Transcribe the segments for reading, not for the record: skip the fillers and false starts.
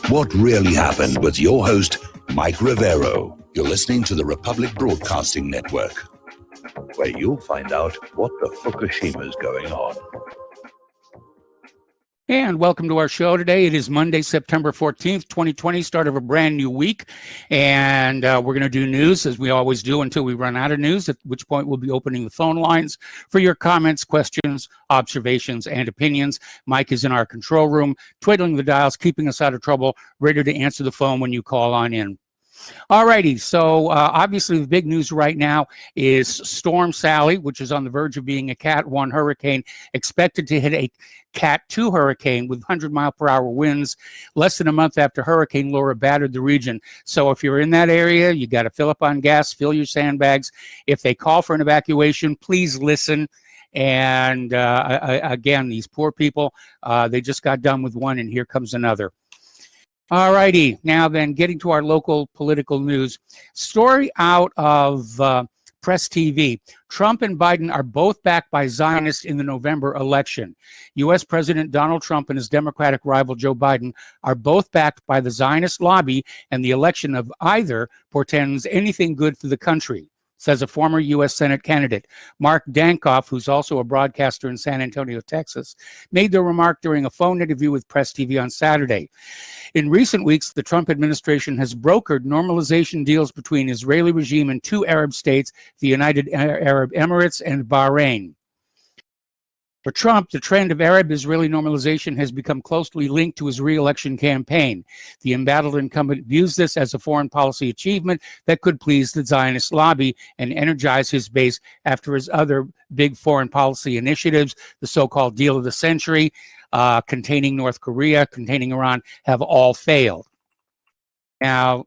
What really happened with your host, Mike Rivero. You're listening to the Republic Broadcasting Network, where you'll find out what the Fukushima's going on. And welcome to our show today. It is Monday, September 14th, 2020, start of a brand new week. And we're going to do news as we always do until we run out of news, at which point we'll be opening the phone lines for your comments, questions, observations, and opinions. Mike is in our control room, twiddling the dials, keeping us out of trouble, ready to answer the phone when you call on in. Alrighty, so obviously the big news right now is Storm Sally, which is on the verge of being a Cat 1 hurricane, expected to hit a Cat 2 hurricane with 100-mile-per-hour winds less than a month after Hurricane Laura battered the region. So if you're in that area, you got to fill up on gas, fill your sandbags. If they call for an evacuation, please listen. And again, these poor people, they just got done with one, and here comes another. All righty, now then, getting to our local political news. Story out of Press TV. Trump and Biden are both backed by Zionists in the November election. U.S. President Donald Trump and his Democratic rival Joe Biden are both backed by the Zionist lobby, and the election of either portends anything good for the country, says a former U.S. Senate candidate. Mark Dankoff, who's also a broadcaster in San Antonio, Texas, made the remark during a phone interview with Press TV on Saturday. In recent weeks, the Trump administration has brokered normalization deals between Israeli regime and two Arab states, the United Arab Emirates and Bahrain. For Trump, the trend of Arab-Israeli normalization has become closely linked to his re-election campaign. The embattled incumbent views this as a foreign policy achievement that could please the Zionist lobby and energize his base after his other big foreign policy initiatives, the so-called deal of the century, containing North Korea, containing Iran, have all failed. Now,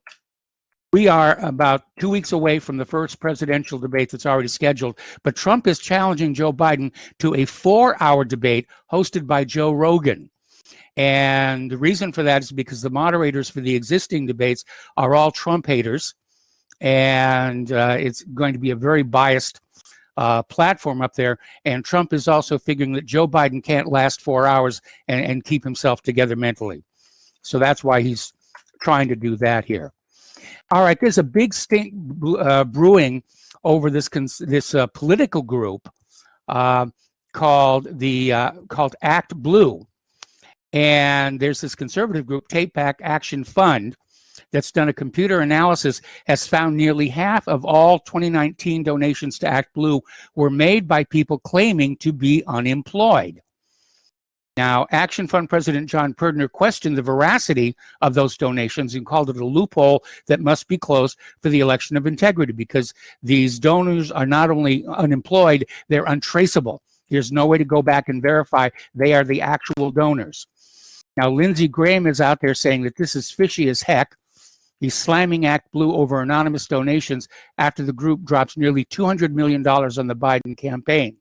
we are about 2 weeks away from the first presidential debate that's already scheduled, but Trump is challenging Joe Biden to a 4-hour debate hosted by Joe Rogan. And the reason for that is because the moderators for the existing debates are all Trump haters, and it's going to be a very biased platform up there. And Trump is also figuring that Joe Biden can't last 4 hours and keep himself together mentally. So that's why he's trying to do that here. All right, there's a big stink brewing over this political group called Act Blue, and there's this conservative group, Take Back Action Fund, that's done a computer analysis, has found nearly half of all 2019 donations to Act Blue were made by people claiming to be unemployed. Now, Action Fund President John Perdner questioned the veracity of those donations and called it a loophole that must be closed for the election of integrity, because these donors are not only unemployed, they're untraceable. There's no way to go back and verify they are the actual donors. Now, Lindsey Graham is out there saying that this is fishy as heck. He's slamming Act Blue over anonymous donations after the group drops nearly $200 million on the Biden campaign.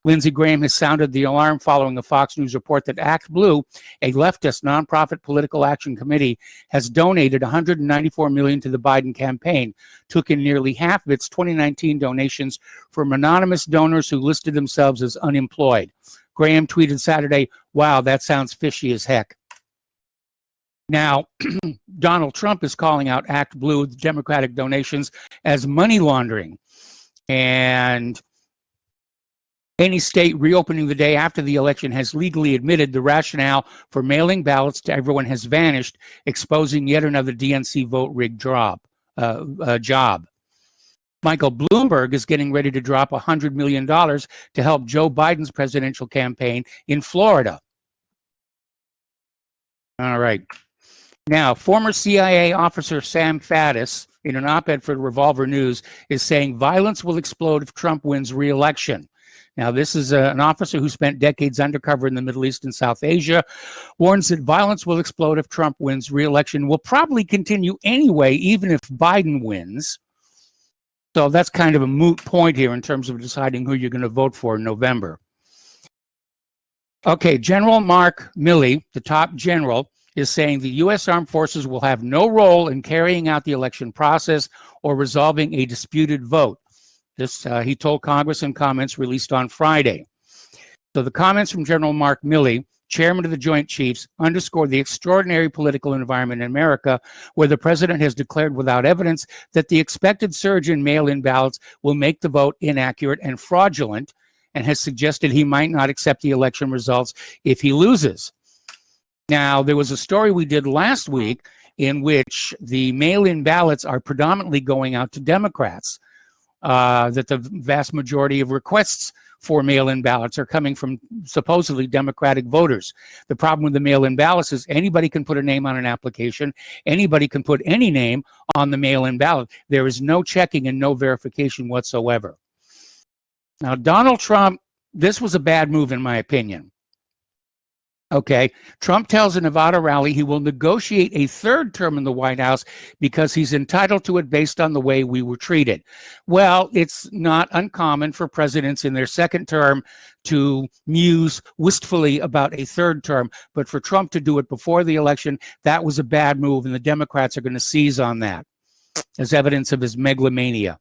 Lindsey Graham has sounded the alarm following a Fox News report that Act Blue, a leftist nonprofit political action committee, has donated $194 million to the Biden campaign, took in nearly half of its 2019 donations from anonymous donors who listed themselves as unemployed. Graham tweeted Saturday, "Wow, that sounds fishy as heck." Now, Donald Trump is calling out Act Blue, the Democratic donations, as money laundering. And any state reopening the day after the election has legally admitted the rationale for mailing ballots to everyone has vanished, exposing yet another DNC vote rig job. Michael Bloomberg is getting ready to drop $100 million to help Joe Biden's presidential campaign in Florida. All right. Now, former CIA officer Sam Faddis, in an op-ed for Revolver News, is saying violence will explode if Trump wins re-election. Now, this is an officer who spent decades undercover in the Middle East and South Asia, warns that violence will explode if Trump wins re-election, will probably continue anyway, even if Biden wins. So that's kind of a moot point here in terms of deciding who you're going to vote for in November. Okay, General Mark Milley, the top general, is saying the U.S. Armed Forces will have no role in carrying out the election process or resolving a disputed vote. This he told Congress in comments released on Friday. So the comments from General Mark Milley, chairman of the Joint Chiefs, underscored the extraordinary political environment in America, where the president has declared without evidence that the expected surge in mail-in ballots will make the vote inaccurate and fraudulent, and has suggested he might not accept the election results if he loses. Now, there was a story we did last week in which the mail-in ballots are predominantly going out to Democrats, that the vast majority of requests for mail-in ballots are coming from supposedly Democratic voters. The problem with the mail-in ballots is anybody can put a name on an application. Anybody can put any name on the mail-in ballot. There is no checking and no verification whatsoever. Now, Donald Trump, this was a bad move in my opinion. Okay, Trump tells a Nevada rally he will negotiate a third term in the White House because he's entitled to it based on the way we were treated. Well, it's not uncommon for presidents in their second term to muse wistfully about a third term, but for Trump to do it before the election, that was a bad move, and the Democrats are going to seize on that as evidence of his megalomania.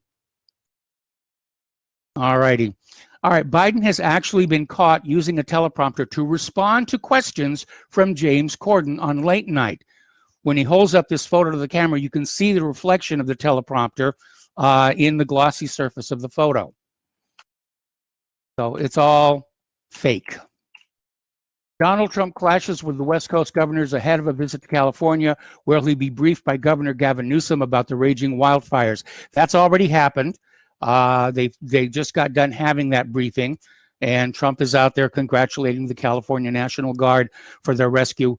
All righty. All right, Biden has actually been caught using a teleprompter to respond to questions from James Corden on late night. When he holds up this photo to the camera, you can see the reflection of the teleprompter in the glossy surface of the photo. So it's all fake. Donald Trump clashes with the West Coast governors ahead of a visit to California, where he'll be briefed by Governor Gavin Newsom about the raging wildfires. That's already happened. They just got done having that briefing, and Trump is out there congratulating the California National Guard for their rescue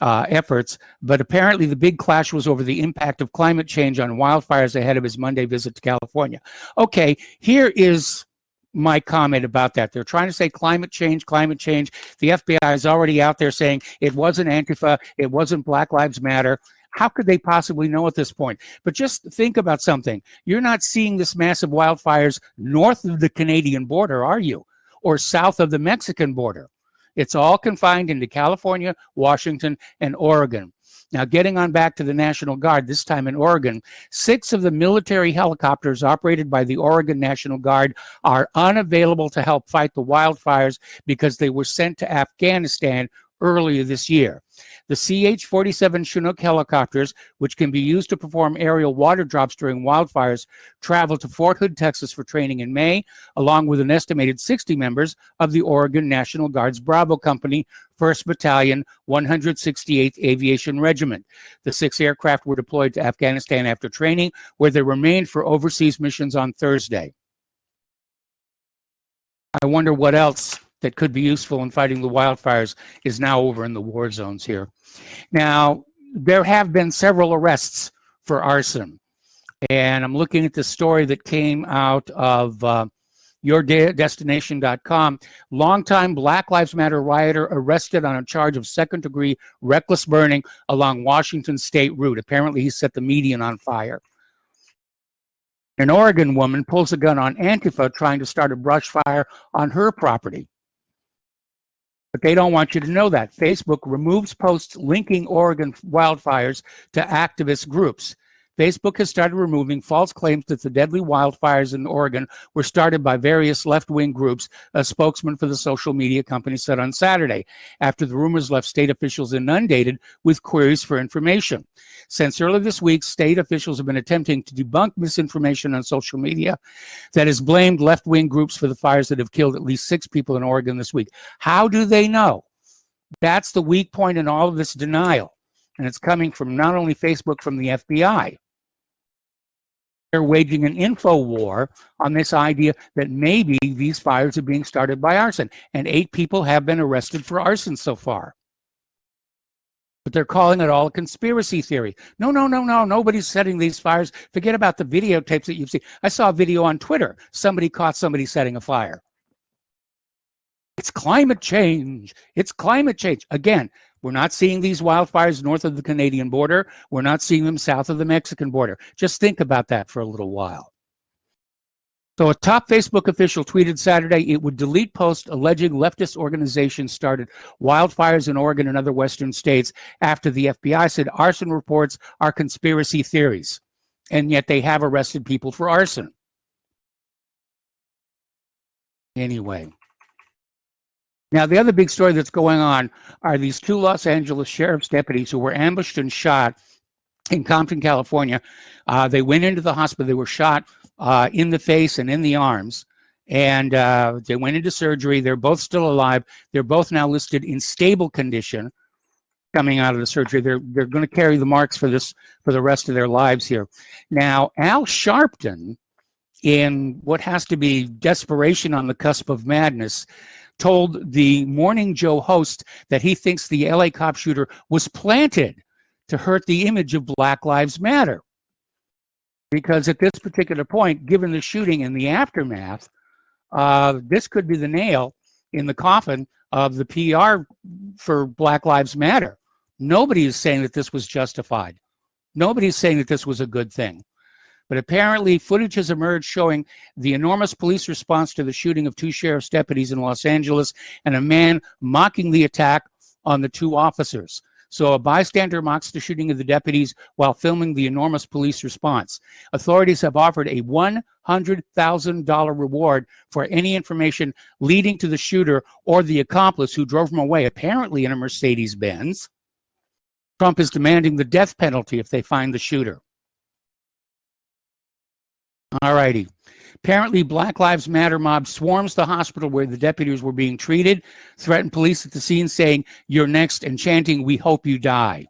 efforts. But apparently the big clash was over the impact of climate change on wildfires ahead of his Monday visit to California. Okay, here is my comment about that. They're trying to say climate change, climate change. The FBI is already out there saying it wasn't Antifa, it wasn't Black Lives Matter. How could they possibly know at this point? But just think about something. You're not seeing this massive wildfires north of the Canadian border, are you? Or south of the Mexican border. It's all confined into California, Washington, and Oregon. Now, getting on back to the National Guard, this time in Oregon, 6 of the military helicopters operated by the Oregon National Guard are unavailable to help fight the wildfires because they were sent to Afghanistan earlier this year. The CH-47 Chinook helicopters, which can be used to perform aerial water drops during wildfires, traveled to Fort Hood, Texas for training in May, along with an estimated 60 members of the Oregon National Guard's Bravo Company, 1st Battalion, 168th Aviation Regiment. The 6 aircraft were deployed to Afghanistan after training, where they remained for overseas missions on Thursday. I wonder what else that could be useful in fighting the wildfires is now over in the war zones here. Now, there have been several arrests for arson, and I'm looking at the story that came out of yourdestination.com. Longtime Black Lives Matter rioter arrested on a charge of second-degree reckless burning along Washington State route. Apparently, he set the median on fire. An Oregon woman pulls a gun on Antifa trying to start a brush fire on her property. But they don't want you to know that. Facebook removes posts linking Oregon wildfires to activist groups. Facebook has started removing false claims that the deadly wildfires in Oregon were started by various left-wing groups, a spokesman for the social media company said on Saturday, after the rumors left state officials inundated with queries for information. Since early this week, state officials have been attempting to debunk misinformation on social media that has blamed left-wing groups for the fires that have killed at least 6 people in Oregon this week. How do they know? That's the weak point in all of this denial. And it's coming from not only Facebook, from the FBI. They're waging an info war on this idea that maybe these fires are being started by arson. And 8 people have been arrested for arson so far. But they're calling it all a conspiracy theory. No, nobody's setting these fires. Forget about the videotapes that you've seen. I saw a video on Twitter. Somebody caught somebody setting a fire. It's climate change. It's climate change. Again, we're not seeing these wildfires north of the Canadian border. We're not seeing them south of the Mexican border. Just think about that for a little while. So a top Facebook official tweeted Saturday it would delete posts alleging leftist organizations started wildfires in Oregon and other western states after the FBI said arson reports are conspiracy theories. And yet they have arrested people for arson. Anyway. Now, the other big story that's going on are these two Los Angeles sheriff's deputies who were ambushed and shot in Compton, California. They went into the hospital. They were shot in the face and in the arms, and they went into surgery. They're both still alive. They're both now listed in stable condition coming out of the surgery. They're going to carry the marks for this for the rest of their lives here. Now, Al Sharpton, in what has to be desperation on the cusp of madness, told the Morning Joe host that he thinks the LA cop shooter was planted to hurt the image of Black Lives Matter. Because at this particular point, given the shooting and the aftermath, this could be the nail in the coffin of the PR for Black Lives Matter. Nobody is saying that this was justified. Nobody is saying that this was a good thing. But apparently, footage has emerged showing the enormous police response to the shooting of two sheriff's deputies in Los Angeles and a man mocking the attack on the two officers. So a bystander mocks the shooting of the deputies while filming the enormous police response. Authorities have offered a $100,000 reward for any information leading to the shooter or the accomplice who drove him away, apparently in a Mercedes-Benz. Trump is demanding the death penalty if they find the shooter. All righty. Apparently, Black Lives Matter mob swarms the hospital where the deputies were being treated, threatened police at the scene saying, "You're next," and chanting, "We hope you die."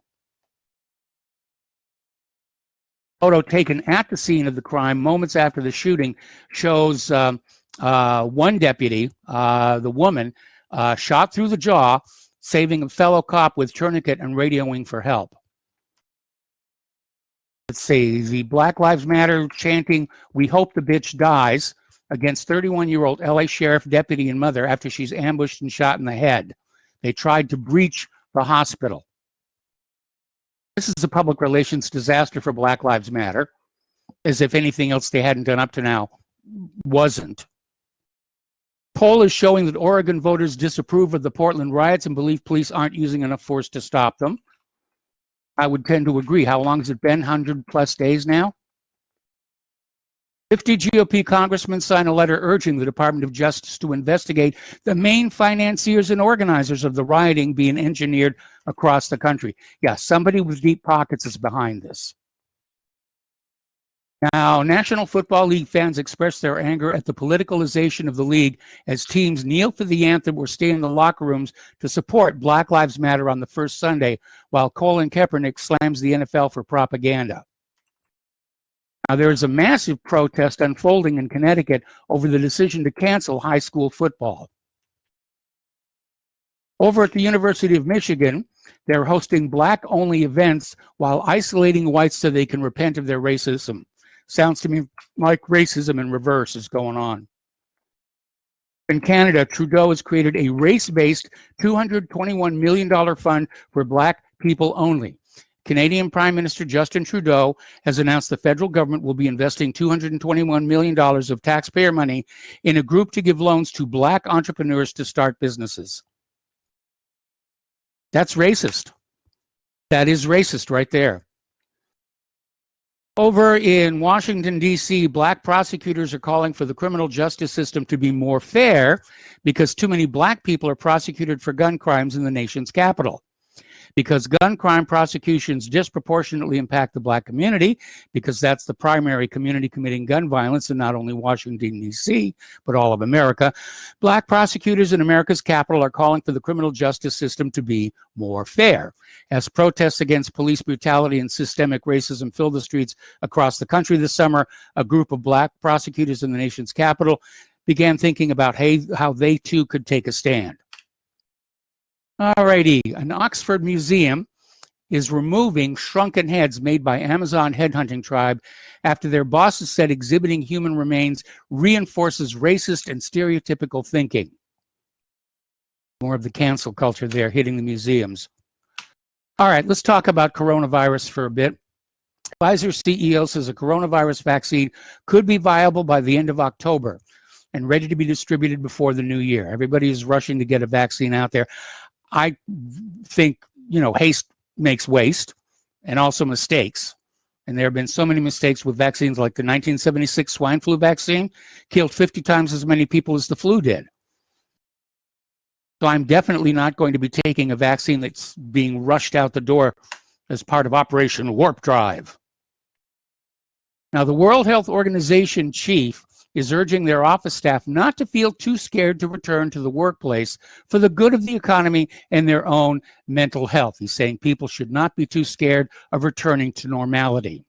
Photo taken at the scene of the crime moments after the shooting shows one deputy, the woman, shot through the jaw, saving a fellow cop with tourniquet and radioing for help. Let's see, the Black Lives Matter chanting, "We hope the bitch dies," against 31-year-old LA sheriff deputy and mother after she's ambushed and shot in the head. They tried to breach the hospital. This is a public relations disaster for Black Lives Matter, as if anything else they hadn't done up to now wasn't. Poll is showing that Oregon voters disapprove of the Portland riots and believe police aren't using enough force to stop them. I would tend to agree. How long has it been? 100+ days now? 50 GOP congressmen signed a letter urging the Department of Justice to investigate the main financiers and organizers of the rioting being engineered across the country. Yeah, somebody with deep pockets is behind this. Now, National Football League fans expressed their anger at the politicalization of the league as teams kneel for the anthem or stay in the locker rooms to support Black Lives Matter on the first Sunday, while Colin Kaepernick slams the NFL for propaganda. Now, there is a massive protest unfolding in Connecticut over the decision to cancel high school football. Over at the University of Michigan, they're hosting black-only events while isolating whites so they can repent of their racism. Sounds to me like racism in reverse is going on. In Canada, Trudeau has created a race-based $221 million fund for Black people only. Canadian Prime Minister Justin Trudeau has announced the federal government will be investing $221 million of taxpayer money in a group to give loans to Black entrepreneurs to start businesses. That's racist. That is racist right there. Over in Washington, D.C., Black prosecutors are calling for the criminal justice system to be more fair because too many Black people are prosecuted for gun crimes in the nation's capital. Because gun crime prosecutions disproportionately impact the Black community, because that's the primary community committing gun violence in not only Washington, D.C., but all of America, Black prosecutors in America's capital are calling for the criminal justice system to be more fair. As protests against police brutality and systemic racism fill the streets across the country this summer, a group of Black prosecutors in the nation's capital began thinking about how they too could take a stand. All righty, an Oxford museum is removing shrunken heads made by Amazon headhunting tribe after their bosses said exhibiting human remains reinforces racist and stereotypical thinking. More of the cancel culture there hitting the museums. All right, let's talk about coronavirus for a bit. Pfizer CEO says a coronavirus vaccine could be viable by the end of October and ready to be distributed before the new year. Everybody is rushing to get a vaccine out there. I think, haste makes waste and also mistakes. And there have been so many mistakes with vaccines, like the 1976 swine flu vaccine killed 50 times as many people as the flu did. So I'm definitely not going to be taking a vaccine that's being rushed out the door as part of Operation Warp Drive. Now, the World Health Organization chief is urging their office staff not to feel too scared to return to the workplace for the good of the economy and their own mental health. He's saying people should not be too scared of returning to normality.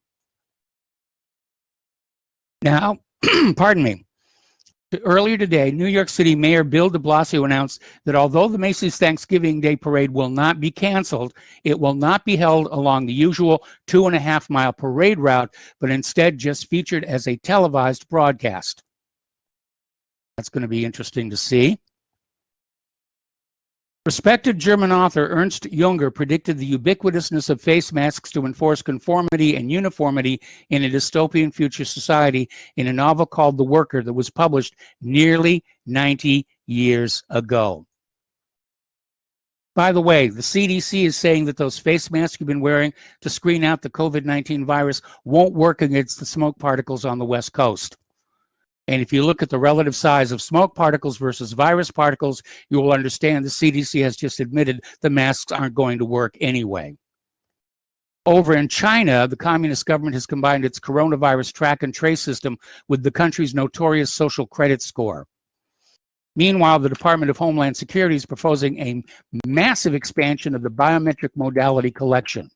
Now, pardon me. Earlier today, New York City Mayor Bill de Blasio announced that although the Macy's Thanksgiving Day Parade will not be canceled, it will not be held along the usual 2.5-mile parade route, but instead just featured as a televised broadcast. That's going to be interesting to see. Respected German author Ernst Junger predicted the ubiquitousness of face masks to enforce conformity and uniformity in a dystopian future society in a novel called The Worker that was published nearly 90 years ago. By the way, the CDC is saying that those face masks you've been wearing to screen out the COVID-19 virus won't work against the smoke particles on the West Coast. And if you look at the relative size of smoke particles versus virus particles, you will understand the CDC has just admitted the masks aren't going to work anyway. Over in China, the communist government has combined its coronavirus track and trace system with the country's notorious social credit score. Meanwhile, the Department of Homeland Security is proposing a massive expansion of the biometric modality collection.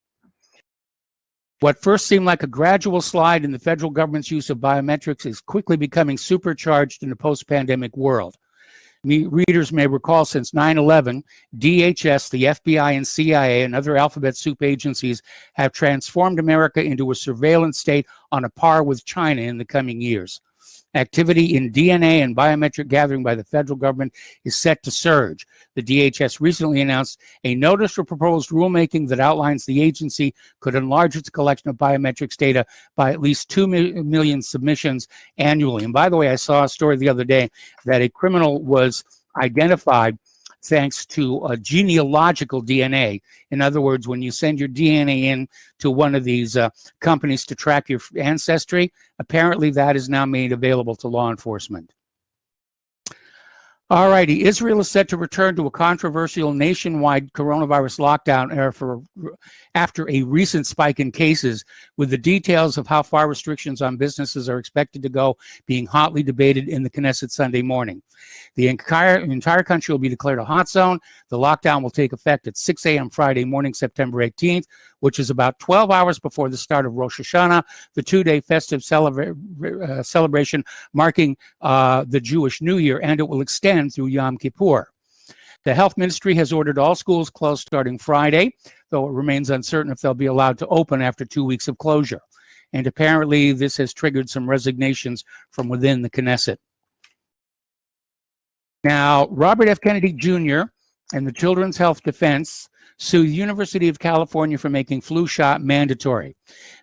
What first seemed like a gradual slide in the federal government's use of biometrics is quickly becoming supercharged in the post-pandemic world. Readers may recall since 9/11, DHS, the FBI, and CIA, and other alphabet soup agencies have transformed America into a surveillance state on a par with China in the coming years. Activity in DNA and biometric gathering by the federal government is set to surge. The DHS recently announced a notice for proposed rulemaking that outlines the agency could enlarge its collection of biometrics data by at least 2 million submissions annually. And by the way, I saw a story the other day that a criminal was identified thanks to a genealogical DNA. In other words, when you send your DNA in to one of these companies to track your ancestry, apparently that is now made available to law enforcement. All righty, Israel is set to return to a controversial nationwide coronavirus lockdown after a recent spike in cases, with the details of how far restrictions on businesses are expected to go being hotly debated in the Knesset Sunday morning. The entire country will be declared a hot zone. The lockdown will take effect at 6 a.m. Friday morning, September 18th, which is about 12 hours before the start of Rosh Hashanah, the two-day festive celebration marking the Jewish New Year, and it will extend through Yom Kippur. The health ministry has ordered all schools closed starting Friday, though it remains uncertain if they'll be allowed to open after 2 weeks of closure. And apparently this has triggered some resignations from within the Knesset. Now, Robert F. Kennedy Jr. and the Children's Health Defense sue the University of California for making flu shot mandatory.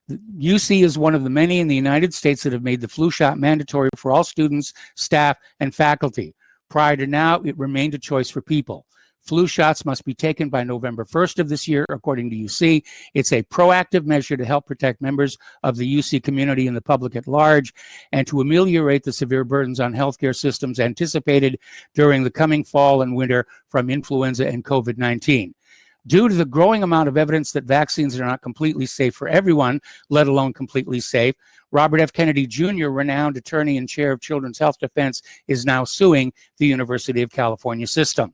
The UC is one of the many in the United States that have made the flu shot mandatory for all students, staff, and faculty. Prior to now, it remained a choice for people. Flu shots must be taken by November 1st of this year, according to UC. It's a proactive measure to help protect members of the UC community and the public at large, and to ameliorate the severe burdens on healthcare systems anticipated during the coming fall and winter from influenza and COVID-19. Due to the growing amount of evidence that vaccines are not completely safe for everyone, let alone completely safe, Robert F. Kennedy Jr., renowned attorney and chair of Children's Health Defense, is now suing the University of California system.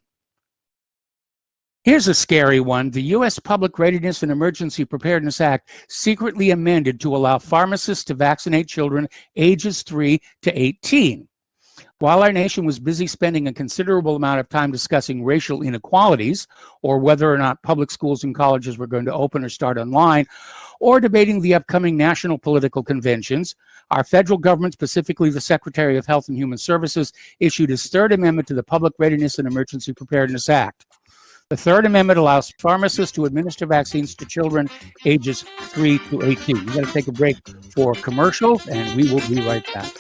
Here's a scary one. The U.S. Public Readiness and Emergency Preparedness Act secretly amended to allow pharmacists to vaccinate children ages 3 to 18. While our nation was busy spending a considerable amount of time discussing racial inequalities, or whether or not public schools and colleges were going to open or start online, or debating the upcoming national political conventions, our federal government, specifically the Secretary of Health and Human Services, issued his third amendment to the Public Readiness and Emergency Preparedness Act. The third amendment allows pharmacists to administer vaccines to children ages 3 to 18. We're going to take a break for commercials, and we will be right back.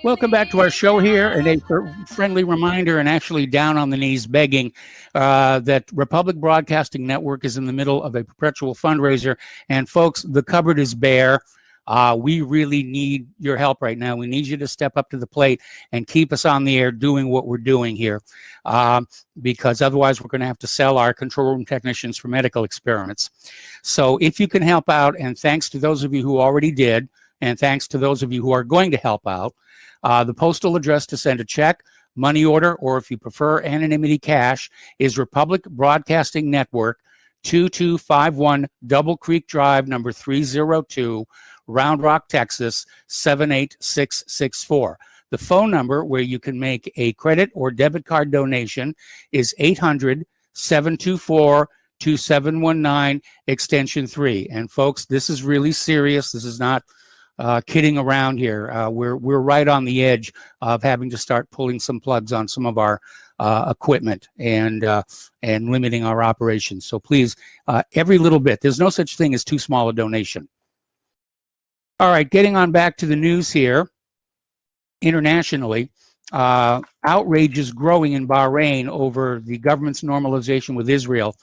Welcome back to our show here, and a friendly reminder, and actually down on the knees begging, that Republic Broadcasting Network is in the middle of a perpetual fundraiser. And folks, the cupboard is bare. We really need your help right now. We need you to step up to the plate and keep us on the air doing what we're doing here, because otherwise we're going to have to sell our control room technicians for medical experiments. So if you can help out, and thanks to those of you who already did, and thanks to those of you who are going to help out, the postal address to send a check, money order, or if you prefer anonymity cash, is Republic Broadcasting Network, 2251 Double Creek Drive, number 302, Round Rock, Texas, 78664. The phone number where you can make a credit or debit card donation is 800-724-2719, extension 3. And folks, this is really serious. This is not kidding around here. We're right on the edge of having to start pulling some plugs on some of our equipment and limiting our operations. So please, every little bit. There's no such thing as too small a donation. All right, getting on back to the news here. Internationally, outrage is growing in Bahrain over the government's normalization with Israel.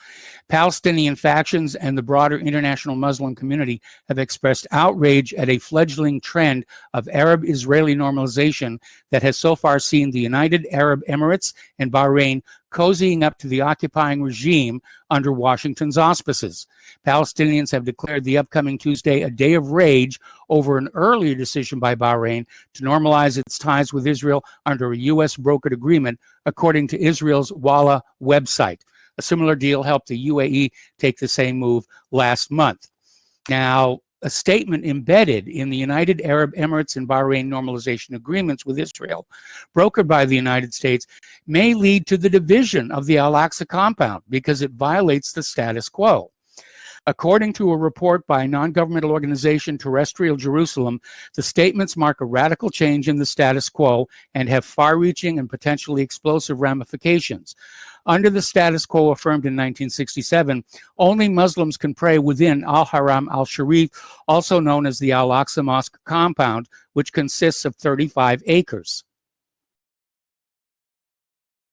Palestinian factions and the broader international Muslim community have expressed outrage at a fledgling trend of Arab-Israeli normalization that has so far seen the United Arab Emirates and Bahrain cozying up to the occupying regime under Washington's auspices. Palestinians have declared the upcoming Tuesday a day of rage over an earlier decision by Bahrain to normalize its ties with Israel under a U.S. brokered agreement, according to Israel's Walla website. A similar deal helped the UAE take the same move last month. Now, a statement embedded in the United Arab Emirates and Bahrain normalization agreements with Israel, brokered by the United States, may lead to the division of the Al-Aqsa compound because it violates the status quo. According to a report by non-governmental organization Terrestrial Jerusalem, the statements mark a radical change in the status quo and have far-reaching and potentially explosive ramifications. Under the status quo affirmed in 1967, only Muslims can pray within Al-Haram al-Sharif, also known as the Al-Aqsa Mosque compound, which consists of 35 acres.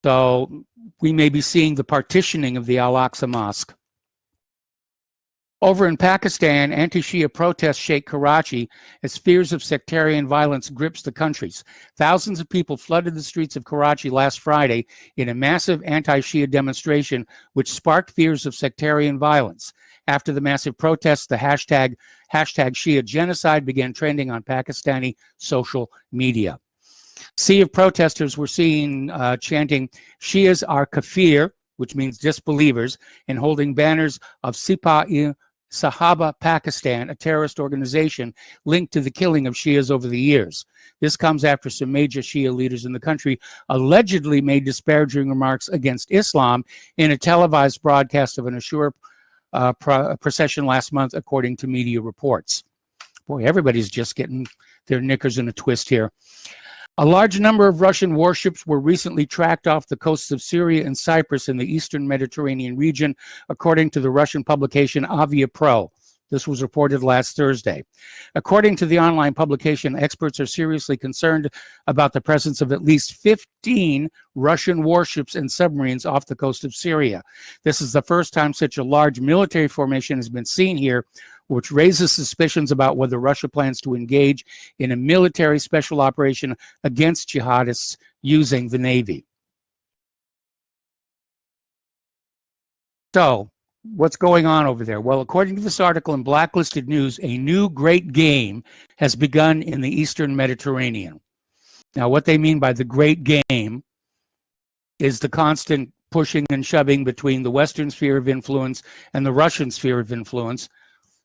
So we may be seeing the partitioning of the Al-Aqsa Mosque. Over in Pakistan, anti-Shia protests shake Karachi as fears of sectarian violence grips the countries. Thousands of people flooded the streets of Karachi last Friday in a massive anti-Shia demonstration, which sparked fears of sectarian violence. After the massive protests, the hashtag Shia genocide began trending on Pakistani social media. Sea of protesters were seen chanting, "Shias are kafir," which means disbelievers, and holding banners of Sahaba Pakistan, a terrorist organization linked to the killing of Shias over the years. This comes after some major Shia leaders in the country allegedly made disparaging remarks against Islam in a televised broadcast of an Ashura procession last month, according to media reports. Boy, everybody's just getting their knickers in a twist here. A large number of Russian warships were recently tracked off the coasts of Syria and Cyprus in the eastern Mediterranean region, according to the Russian publication Avia Pro. This was reported last Thursday. According to the online publication, experts are seriously concerned about the presence of at least 15 Russian warships and submarines off the coast of Syria. This is the first time such a large military formation has been seen here, which raises suspicions about whether Russia plans to engage in a military special operation against jihadists using the Navy. So, what's going on over there? Well, according to this article in Blacklisted News, a new great game has begun in the eastern Mediterranean. Now, what they mean by the great game is the constant pushing and shoving between the Western sphere of influence and the Russian sphere of influence.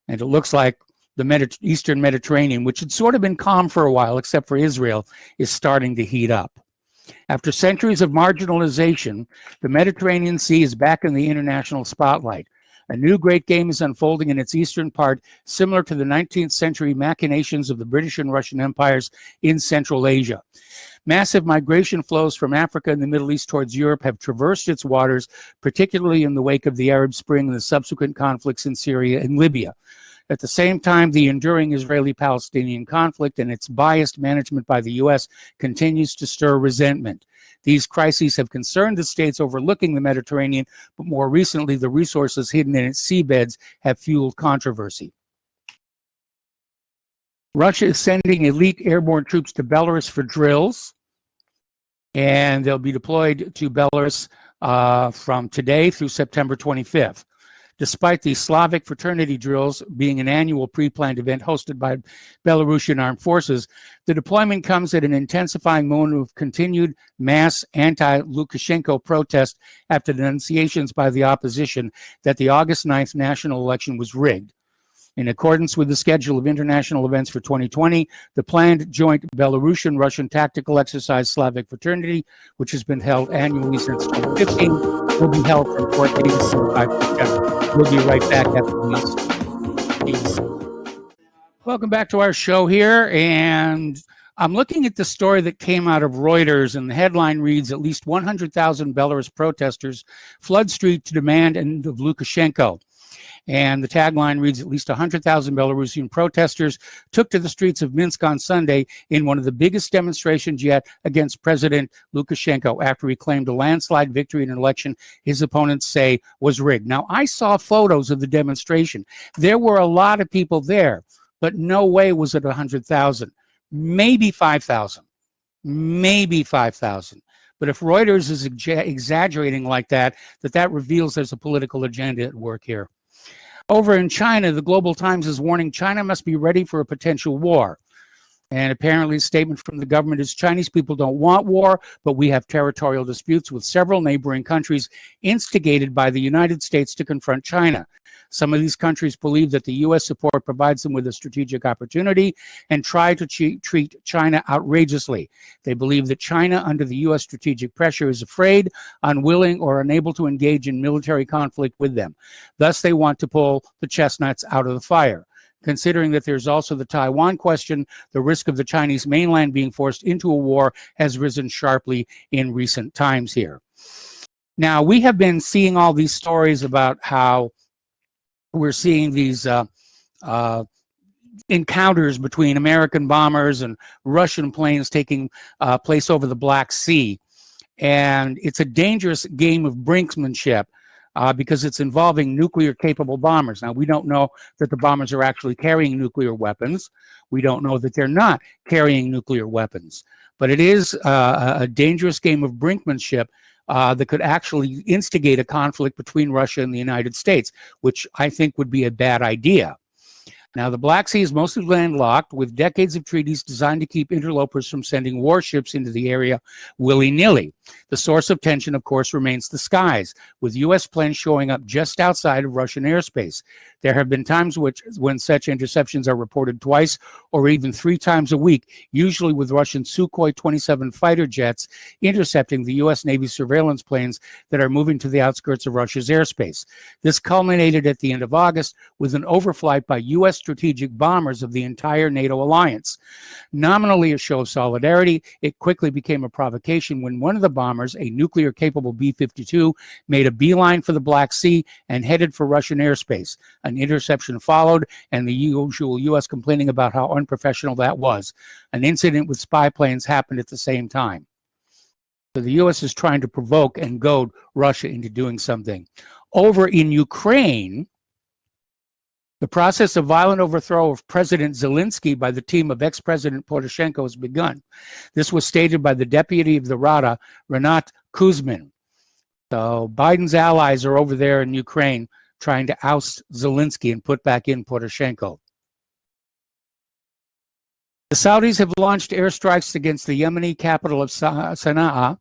And it looks like the eastern Mediterranean, which had sort of been calm for a while, except for Israel, is starting to heat up. After centuries of marginalization, the Mediterranean Sea is back in the international spotlight. A new great game is unfolding in its eastern part, similar to the 19th century machinations of the British and Russian empires in Central Asia. Massive migration flows from Africa and the Middle East towards Europe have traversed its waters, particularly in the wake of the Arab Spring and the subsequent conflicts in Syria and Libya. At the same time, the enduring Israeli-Palestinian conflict and its biased management by the U.S. continues to stir resentment. These crises have concerned the states overlooking the Mediterranean, but more recently, the resources hidden in its seabeds have fueled controversy. Russia is sending elite airborne troops to Belarus for drills, and they'll be deployed to Belarus from today through September 25th. Despite the Slavic fraternity drills being an annual pre-planned event hosted by Belarusian armed forces, the deployment comes at an intensifying moment of continued mass anti-Lukashenko protest after denunciations by the opposition that the August 9th national election was rigged. In accordance with the schedule of international events for 2020, the planned joint Belarusian-Russian tactical exercise Slavic Fraternity, which has been held annually since 2015, will be held from 14 to 25 September. We'll be right back after these. Welcome back to our show here, and I'm looking at the story that came out of Reuters, and the headline reads, "At least 100,000 Belarus protesters flood street to demand end of Lukashenko." And the tagline reads, "At least 100,000 Belarusian protesters took to the streets of Minsk on Sunday in one of the biggest demonstrations yet against President Lukashenko after he claimed a landslide victory in an election his opponents say was rigged." Now, I saw photos of the demonstration. There were a lot of people there, but no way was it 100,000. Maybe 5,000. Maybe 5,000. But if Reuters is exaggerating like that, that reveals there's a political agenda at work here. Over in China, the Global Times is warning China must be ready for a potential war. And apparently, a statement from the government is Chinese people don't want war, but we have territorial disputes with several neighboring countries instigated by the United States to confront China. Some of these countries believe that the U.S. support provides them with a strategic opportunity and try to treat China outrageously. They believe that China, under the U.S. strategic pressure, is afraid, unwilling, or unable to engage in military conflict with them. Thus, they want to pull the chestnuts out of the fire. Considering that there's also the Taiwan question, the risk of the Chinese mainland being forced into a war has risen sharply in recent times here. Now, we have been seeing all these stories about how we're seeing these encounters between American bombers and Russian planes taking place over the Black Sea. And it's a dangerous game of brinksmanship because it's involving nuclear-capable bombers. Now, we don't know that the bombers are actually carrying nuclear weapons. We don't know that they're not carrying nuclear weapons. But it is a dangerous game of brinkmanship that could actually instigate a conflict between Russia and the United States, which I think would be a bad idea. Now, the Black Sea is mostly landlocked, with decades of treaties designed to keep interlopers from sending warships into the area willy-nilly. The source of tension, of course, remains the skies, with U.S. planes showing up just outside of Russian airspace. There have been times when such interceptions are reported twice or even 3 times a week, usually with Russian Sukhoi 27 fighter jets intercepting the U.S. Navy surveillance planes that are moving to the outskirts of Russia's airspace. This culminated at the end of August with an overflight by U.S. strategic bombers of the entire NATO alliance. Nominally a show of solidarity, it quickly became a provocation when one of the bombers, a nuclear-capable B-52, made a beeline for the Black Sea and headed for Russian airspace. An interception followed, and the usual U.S. complaining about how unprofessional that was. An incident with spy planes happened at the same time. So the U.S. is trying to provoke and goad Russia into doing something. Over in Ukraine, the process of violent overthrow of President Zelensky by the team of ex-President Poroshenko has begun. This was stated by the deputy of the Rada, Renat Kuzmin. So Biden's allies are over there in Ukraine trying to oust Zelensky and put back in Poroshenko. The Saudis have launched airstrikes against the Yemeni capital of Sana'a.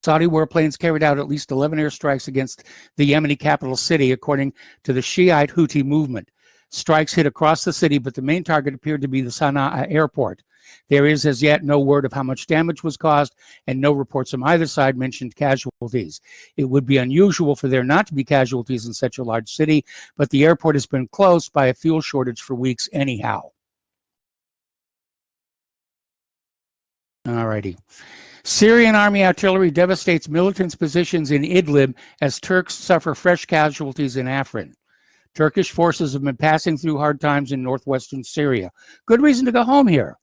Saudi warplanes carried out at least 11 airstrikes against the Yemeni capital city, according to the Shiite Houthi movement. Strikes hit across the city, but the main target appeared to be the Sana'a airport. There is as yet no word of how much damage was caused, and no reports from either side mentioned casualties. It would be unusual for there not to be casualties in such a large city, but the airport has been closed by a fuel shortage for weeks anyhow. All righty. Syrian army artillery devastates militants' positions in Idlib as Turks suffer fresh casualties in Afrin. Turkish forces have been passing through hard times in northwestern Syria. Good reason to go home here.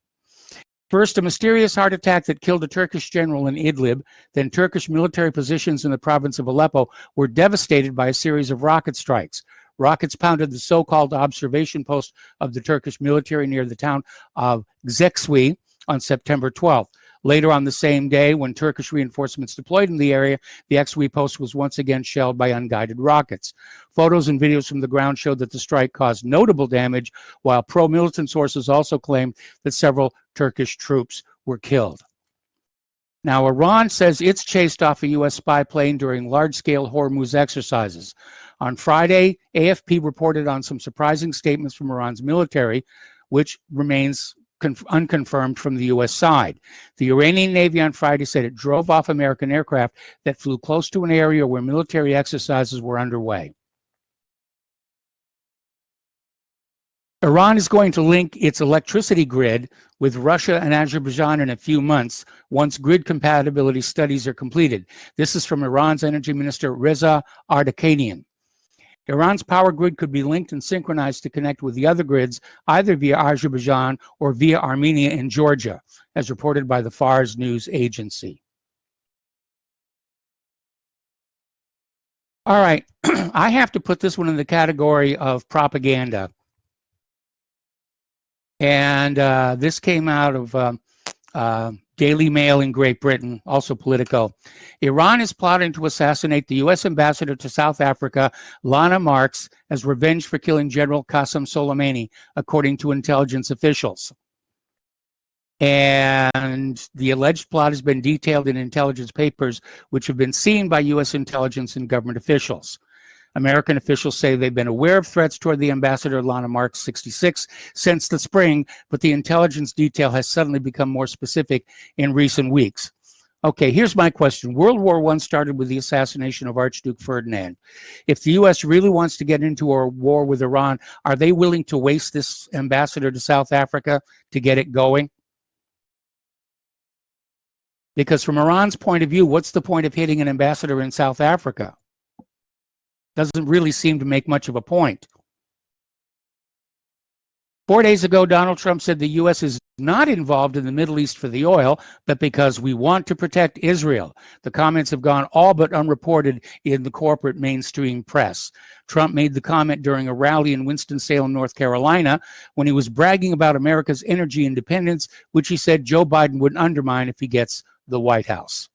First, a mysterious heart attack that killed a Turkish general in Idlib, then Turkish military positions in the province of Aleppo were devastated by a series of rocket strikes. Rockets pounded the so-called observation post of the Turkish military near the town of Zekşehir on September 12th. Later on the same day, when Turkish reinforcements deployed in the area, the Zekşehir post was once again shelled by unguided rockets. Photos and videos from the ground showed that the strike caused notable damage, while pro-militant sources also claimed that several Turkish troops were killed. Now, Iran says it's chased off a U.S. spy plane during large-scale Hormuz exercises. On Friday, AFP reported on some surprising statements from Iran's military, which remains unconfirmed from the U.S. side. The Iranian Navy on Friday said it drove off American aircraft that flew close to an area where military exercises were underway. Iran is going to link its electricity grid with Russia and Azerbaijan in a few months once grid compatibility studies are completed. This is from Iran's Energy Minister Reza Ardakanian. Iran's power grid could be linked and synchronized to connect with the other grids, either via Azerbaijan or via Armenia and Georgia, as reported by the Fars news agency. All right, I have to put this one in the category of propaganda. And this came out of Daily Mail in Great Britain, also Politico. Iran is plotting to assassinate the U.S. ambassador to South Africa, Lana Marks, as revenge for killing General Qasem Soleimani, according to intelligence officials. And the alleged plot has been detailed in intelligence papers, which have been seen by U.S. intelligence and government officials. American officials say they've been aware of threats toward the ambassador, Lana Marks, 66, since the spring, but the intelligence detail has suddenly become more specific in recent weeks. Okay, here's my question. World War I started with the assassination of Archduke Ferdinand. If the U.S. really wants to get into a war with Iran, are they willing to waste this ambassador to South Africa to get it going? Because from Iran's point of view, what's the point of hitting an ambassador in South Africa? Doesn't really seem to make much of a point. 4 days ago, Donald Trump said the U.S. is not involved in the Middle East for the oil, but because we want to protect Israel. The comments have gone all but unreported in the corporate mainstream press. Trump made the comment during a rally in Winston-Salem, North Carolina, when he was bragging about America's energy independence, which he said Joe Biden would undermine if he gets the White House.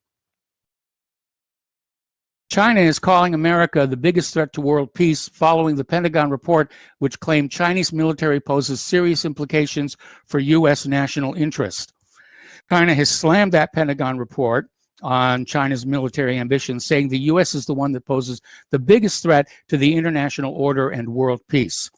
China is calling America the biggest threat to world peace following the Pentagon report, which claimed Chinese military poses serious implications for U.S. national interest. China has slammed that Pentagon report on China's military ambitions, saying the U.S. is the one that poses the biggest threat to the international order and world peace.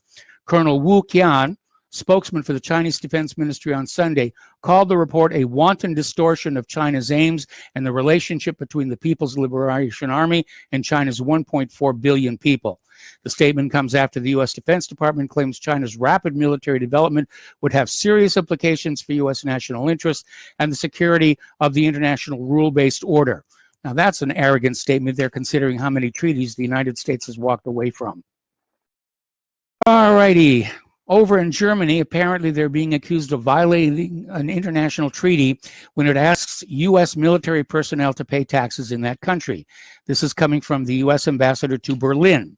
Colonel Wu Qian, spokesman for the Chinese Defense Ministry on Sunday, called the report a wanton distortion of China's aims and the relationship between the People's Liberation Army and China's 1.4 billion people. The statement comes after the U.S. Defense Department claims China's rapid military development would have serious implications for U.S. national interests and the security of the international rule-based order. Now, that's an arrogant statement there, considering how many treaties the United States has walked away from. All righty. Over in Germany, apparently they're being accused of violating an international treaty when it asks U.S. military personnel to pay taxes in that country. This is coming from the U.S. ambassador to Berlin.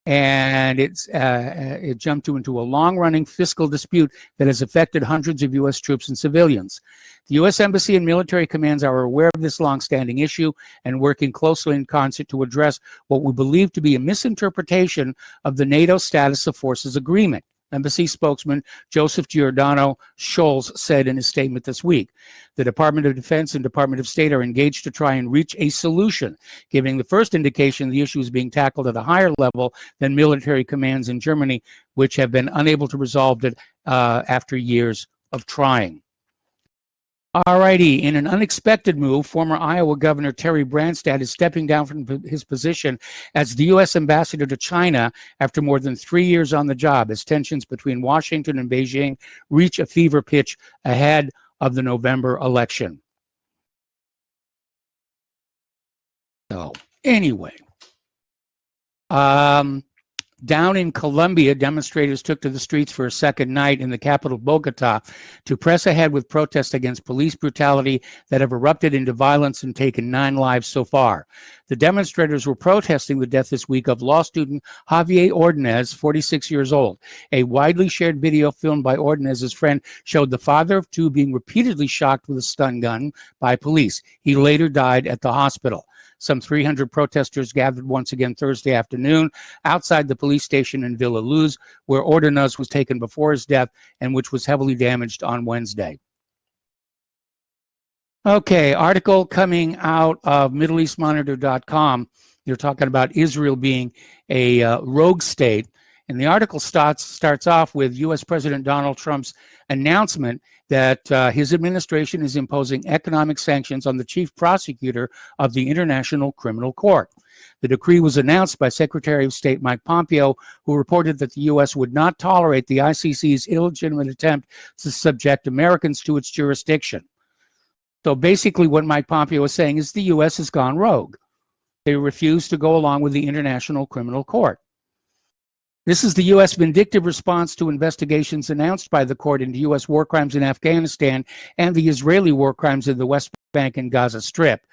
And it jumped into a long-running fiscal dispute that has affected hundreds of U.S. troops and civilians. The U.S. Embassy and military commands are aware of this long-standing issue and working closely in concert to address what we believe to be a misinterpretation of the NATO Status of Forces Agreement. Embassy spokesman Joseph Giordano Scholz said in his statement this week. The Department of Defense and Department of State are engaged to try and reach a solution, giving the first indication the issue is being tackled at a higher level than military commands in Germany, which have been unable to resolve it after years of trying. All righty. In an unexpected move, former Iowa Governor Terry Branstad is stepping down from his position as the U.S. ambassador to China after more than 3 years on the job, as tensions between Washington and Beijing reach a fever pitch ahead of the November election. So, anyway, Down in Colombia, demonstrators took to the streets for a second night in the capital, Bogota, to press ahead with protests against police brutality that have erupted into violence and taken 9 lives so far. The demonstrators were protesting the death this week of law student Javier Ordonez, 46 years old. A widely shared video filmed by Ordonez's friend showed the father of 2 being repeatedly shocked with a stun gun by police. He later died at the hospital. Some 300 protesters gathered once again Thursday afternoon outside the police station in Villa Luz, where Ordonez was taken before his death and which was heavily damaged on Wednesday. Okay, article coming out of MiddleEastMonitor.com. They're talking about Israel being a rogue state. And the article starts off with U.S. President Donald Trump's announcement that his administration is imposing economic sanctions on the chief prosecutor of the International Criminal Court. The decree was announced by Secretary of State Mike Pompeo, who reported that the U.S. would not tolerate the ICC's illegitimate attempt to subject Americans to its jurisdiction. So basically what Mike Pompeo is saying is the U.S. has gone rogue. They refuse to go along with the International Criminal Court. This is the U.S. vindictive response to investigations announced by the court into U.S. war crimes in Afghanistan and the Israeli war crimes in the West Bank and Gaza Strip.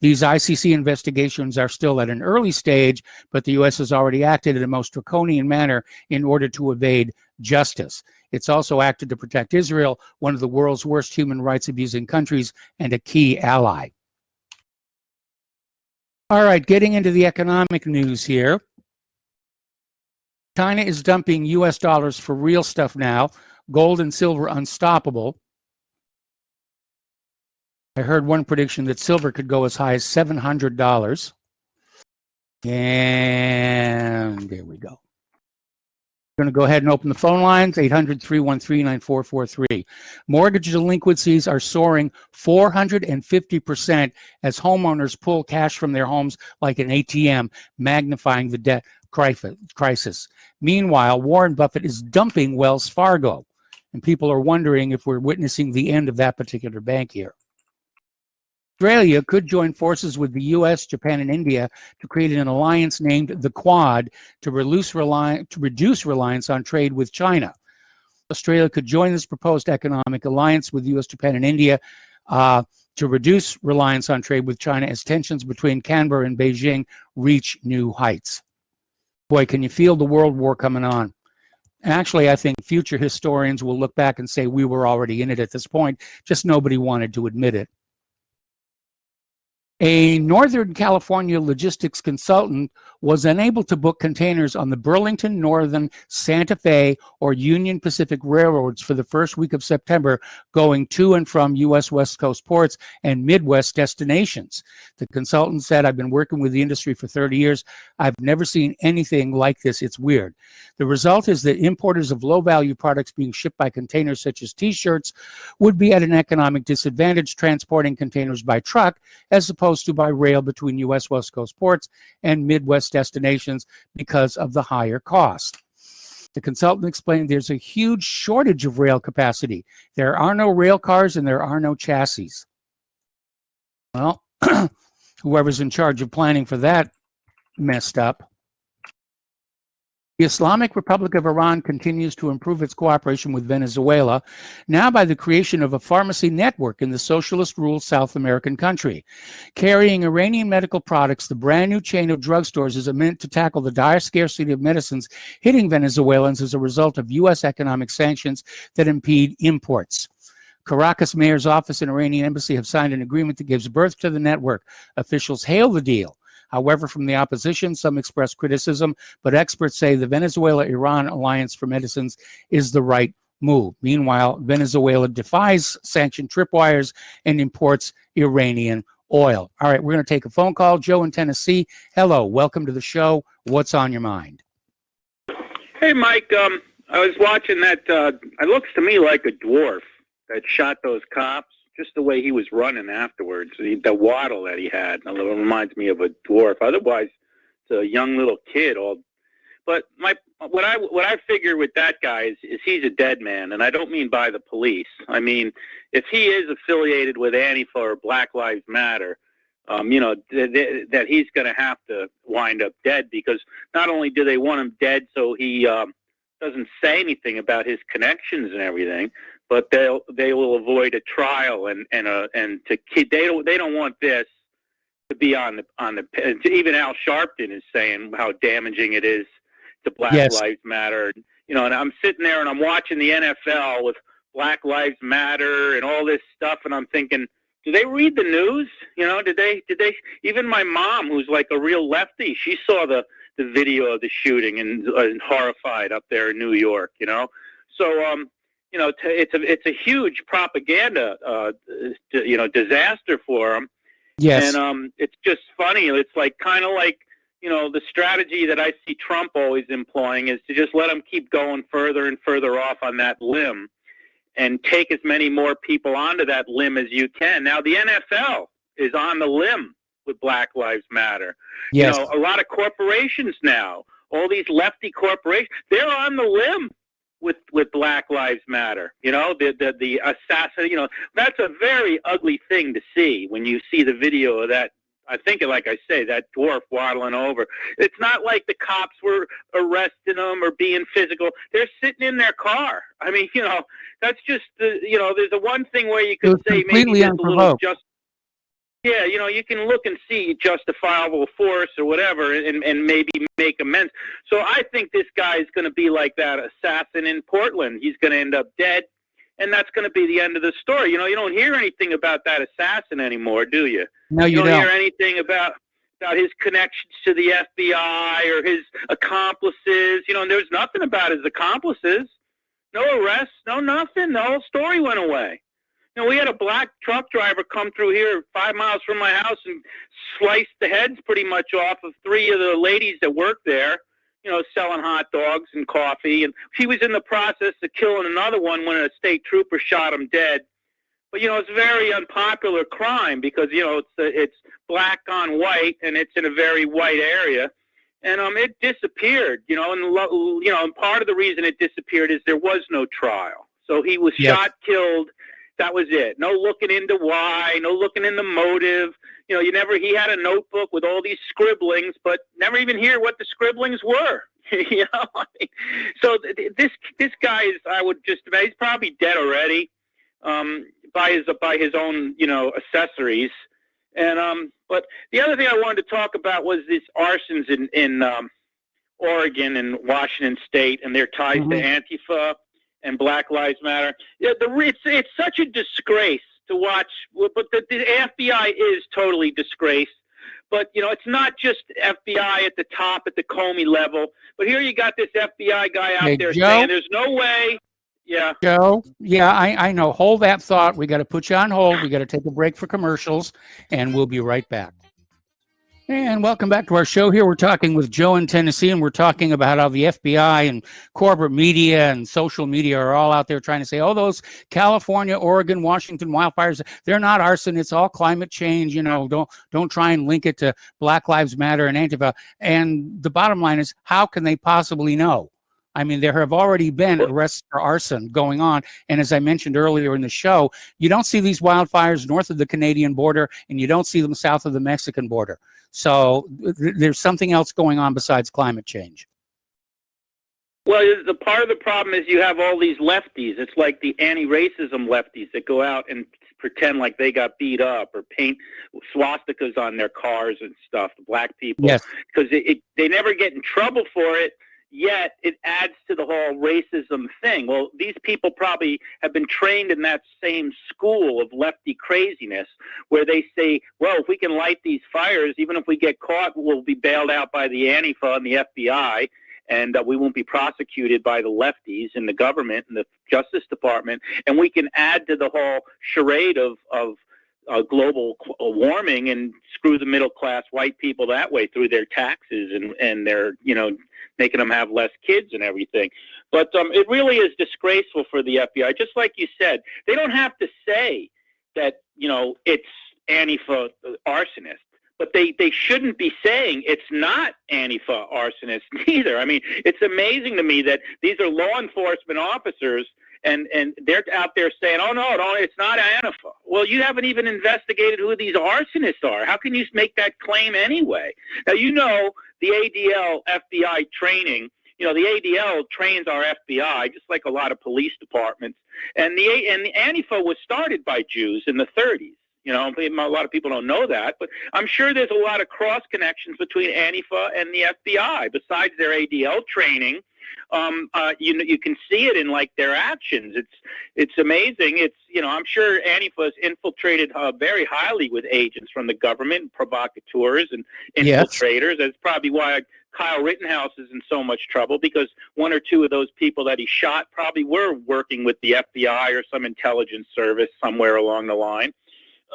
These ICC investigations are still at an early stage, but the U.S. has already acted in a most draconian manner in order to evade justice. It's also acted to protect Israel, one of the world's worst human rights abusing countries and a key ally. All right, getting into the economic news here. China is dumping U.S. dollars for real stuff now. Gold and silver unstoppable. I heard one prediction that silver could go as high as $700. And there we go. I'm going to go ahead and open the phone lines, 800-313-9443. Mortgage delinquencies are soaring 450% as homeowners pull cash from their homes like an ATM, magnifying the debt crisis. Meanwhile, Warren Buffett is dumping Wells Fargo, and people are wondering if we're witnessing the end of that particular bank here. Australia could join forces with the U.S., Japan, and India to create an alliance named the Quad to reduce reliance on trade with China. Australia could join this proposed economic alliance with U.S., Japan, and India to reduce reliance on trade with China as tensions between Canberra and Beijing reach new heights. Boy, can you feel the world war coming on? Actually, I think future historians will look back and say we were already in it at this point, just nobody wanted to admit it. A Northern California logistics consultant was unable to book containers on the Burlington Northern, Santa Fe, or Union Pacific railroads for the first week of September, going to and from U.S. West Coast ports and Midwest destinations. The consultant said, "I've been working with the industry for 30 years. I've never seen anything like this. It's weird." The result is that importers of low-value products being shipped by containers such as T-shirts would be at an economic disadvantage transporting containers by truck as opposed to by rail between U.S. West Coast ports and Midwest destinations because of the higher cost. The consultant explained there's a huge shortage of rail capacity. There are no rail cars and there are no chassis. Well, whoever's in charge of planning for that messed up. The Islamic Republic of Iran continues to improve its cooperation with Venezuela, now by the creation of a pharmacy network in the socialist-ruled South American country. Carrying Iranian medical products, the brand new chain of drugstores is meant to tackle the dire scarcity of medicines hitting Venezuelans as a result of U.S. economic sanctions that impede imports. Caracas mayor's office and Iranian embassy have signed an agreement that gives birth to the network. Officials hail the deal. However, from the opposition, some express criticism, but experts say the Venezuela-Iran alliance for medicines is the right move. Meanwhile, Venezuela defies sanctioned tripwires and imports Iranian oil. All right, we're going to take a phone call. Joe in Tennessee. Hello, welcome to the show. What's on your mind? Hey, Mike. I was watching that. It looks to me like a dwarf that shot those cops. Just the way he was running afterwards, the waddle that he had, it reminds me of a dwarf. Otherwise, it's a young little kid. But what I figure with that guy is he's a dead man, and I don't mean by the police. I mean, if he is affiliated with Antifa or Black Lives Matter, that he's going to have to wind up dead, because not only do they want him dead so he doesn't say anything about his connections and everything, but they will avoid a trial and to keep, they don't want this to be on the even Al Sharpton is saying how damaging it is to Black Lives Matter. And I'm sitting there and I'm watching the NFL with Black Lives Matter and all this stuff, and I'm thinking, do they read the news? Did they? Even my mom, who's like a real lefty, she saw the video of the shooting and horrified up there in New York. So it's a huge propaganda disaster for them. Yes. And it's just funny. It's like kind of like the strategy that I see Trump always employing is to just let them keep going further and further off on that limb, and take as many more people onto that limb as you can. Now, the NFL is on the limb with Black Lives Matter. Yes. A lot of corporations now, all these lefty corporations, they're on the limb with Black Lives Matter. The assassin, that's a very ugly thing to see when you see the video of that. I think, like I say, that dwarf waddling over. It's not like the cops were arresting them or being physical. They're sitting in their car. I mean, that's just there's a one thing where you could say maybe there's a little just. Yeah, you can look and see justifiable force or whatever, and maybe make amends. So I think this guy is going to be like that assassin in Portland. He's going to end up dead, and that's going to be the end of the story. You don't hear anything about that assassin anymore, do you? No, you don't hear anything about his connections to the FBI or his accomplices. There's nothing about his accomplices. No arrests, no nothing. The whole story went away. We had a black truck driver come through here 5 miles from my house and sliced the heads pretty much off of 3 of the ladies that worked there, selling hot dogs and coffee. And he was in the process of killing another one when a state trooper shot him dead. But, it's a very unpopular crime because, it's black on white, and it's in a very white area. And it disappeared, and part of the reason it disappeared is there was no trial. So he was shot, killed. That was it. No looking into why, no looking in the motive. He had a notebook with all these scribblings, but never even hear what the scribblings were. So this guy is, I would just imagine, he's probably dead already, by his own, accessories. And, but the other thing I wanted to talk about was these arsons in Oregon and Washington State and their ties to Antifa and Black Lives Matter. Yeah, it's such a disgrace to watch, but the FBI is totally disgraced. But, it's not just FBI at the top, at the Comey level. But here you got this FBI guy out there saying there's no way. Yeah. Joe, I know. Hold that thought. We got to put you on hold. We got to take a break for commercials, and we'll be right back. And welcome back to our show. Here we're talking with Joe in Tennessee, and we're talking about how the FBI and corporate media and social media are all out there trying to say, oh, those California, Oregon, Washington wildfires, they're not arson. It's all climate change. Don't try and link it to Black Lives Matter and Antifa. And the bottom line is, how can they possibly know? I mean, there have already been arrests for arson going on. And as I mentioned earlier in the show, you don't see these wildfires north of the Canadian border, and you don't see them south of the Mexican border. So there's something else going on besides climate change. Well, the part of the problem is you have all these lefties. It's like the anti-racism lefties that go out and pretend like they got beat up or paint swastikas on their cars and stuff, the black people. Yes. Because they never get in trouble for it. Yet it adds to the whole racism thing. Well, these people probably have been trained in that same school of lefty craziness where they say, well, if we can light these fires, even if we get caught, we'll be bailed out by the Antifa and the FBI, and we won't be prosecuted by the lefties and the government and the Justice Department. And we can add to the whole charade of global warming and screw the middle-class white people that way through their taxes and their, making them have less kids and everything. But it really is disgraceful for the FBI. Just like you said, they don't have to say that, it's Antifa arsonist, but they shouldn't be saying it's not Antifa arsonist either. I mean, it's amazing to me that these are law enforcement officers and they're out there saying, "Oh no, it's not Antifa." Well, you haven't even investigated who these arsonists are. How can you make that claim anyway? Now, the ADL FBI training. The ADL trains our FBI just like a lot of police departments, and the Antifa was started by Jews in the 30s. A lot of people don't know that, but I'm sure there's a lot of cross connections between Antifa and the FBI. Besides their ADL training, you can see it in like their actions. It's amazing. I'm sure Antifa is infiltrated very highly with agents from the government, provocateurs, and infiltrators. Yes. That's probably why Kyle Rittenhouse is in so much trouble, because one or two of those people that he shot probably were working with the FBI or some intelligence service somewhere along the line.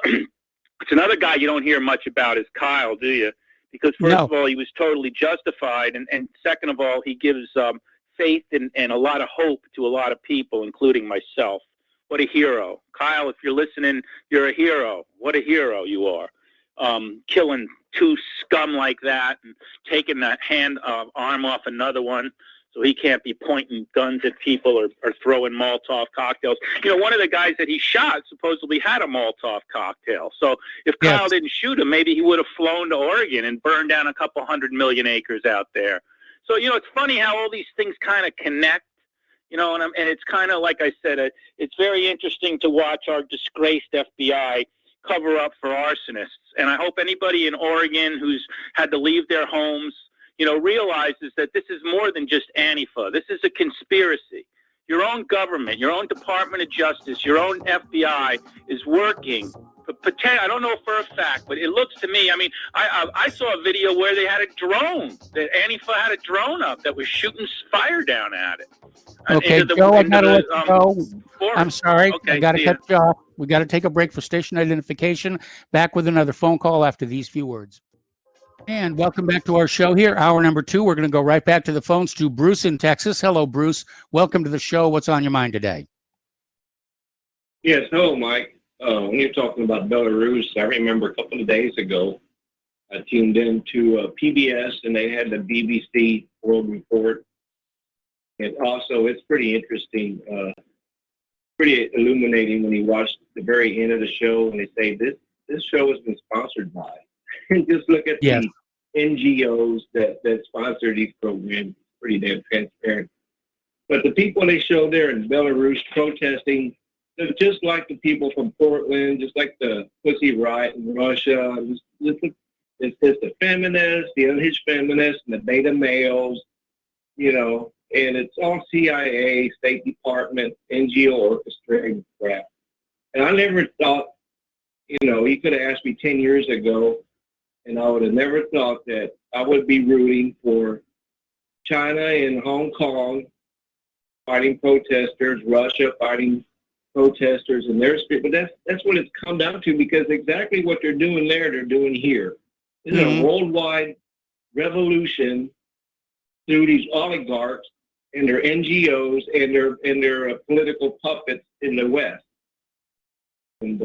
It's another guy you don't hear much about is Kyle, do you? Because first of all, he was totally justified, and second of all, he gives faith and a lot of hope to a lot of people, including myself. What a hero. Kyle, if you're listening, you're a hero. What a hero you are. Killing two scum like that and taking that arm off another one so he can't be pointing guns at people or throwing Molotov cocktails. One of the guys that he shot supposedly had a Molotov cocktail. So if Kyle didn't shoot him, maybe he would have flown to Oregon and burned down a couple 100 million acres out there. So, it's funny how all these things kind of connect, and it's kind of, like I said, it's very interesting to watch our disgraced FBI cover up for arsonists. And I hope anybody in Oregon who's had to leave their homes, realizes that this is more than just Antifa. This is a conspiracy. Your own government, your own Department of Justice, your own FBI is working. I don't know for a fact, but it looks to me, I saw a video where they had a drone, that Antifa had a drone up that was shooting fire down at it. Okay, Joe, I got to let you go. I'm sorry. Okay, I got to cut you off. We got to take a break for station identification. Back with another phone call after these few words. And welcome back to our show here, hour number 2. We're going to go right back to the phones to Bruce in Texas. Hello, Bruce. Welcome to the show. What's on your mind today? Yes, hello, Mike. When you're talking about Belarus, I remember a couple of days ago, I tuned into PBS, and they had the BBC World Report. And also, it's pretty interesting, pretty illuminating when you watch the very end of the show, and they say, this show has been sponsored by. And just look at the NGOs that sponsor these programs. Pretty damn transparent. But the people they show there in Belarus protesting, they're just like the people from Portland, just like the Pussy Riot in Russia. It's the feminists, the unhinged feminists, and the beta males, and it's all CIA, State Department, NGO orchestrated crap. And I never thought, you could have asked me 10 years ago, and I would have never thought that I would be rooting for China and Hong Kong fighting protesters, Russia fighting protesters in their spirit. But that's what it's come down to, because exactly what they're doing there, they're doing here. This is a worldwide revolution through these oligarchs and their NGOs and their political puppets in the West. And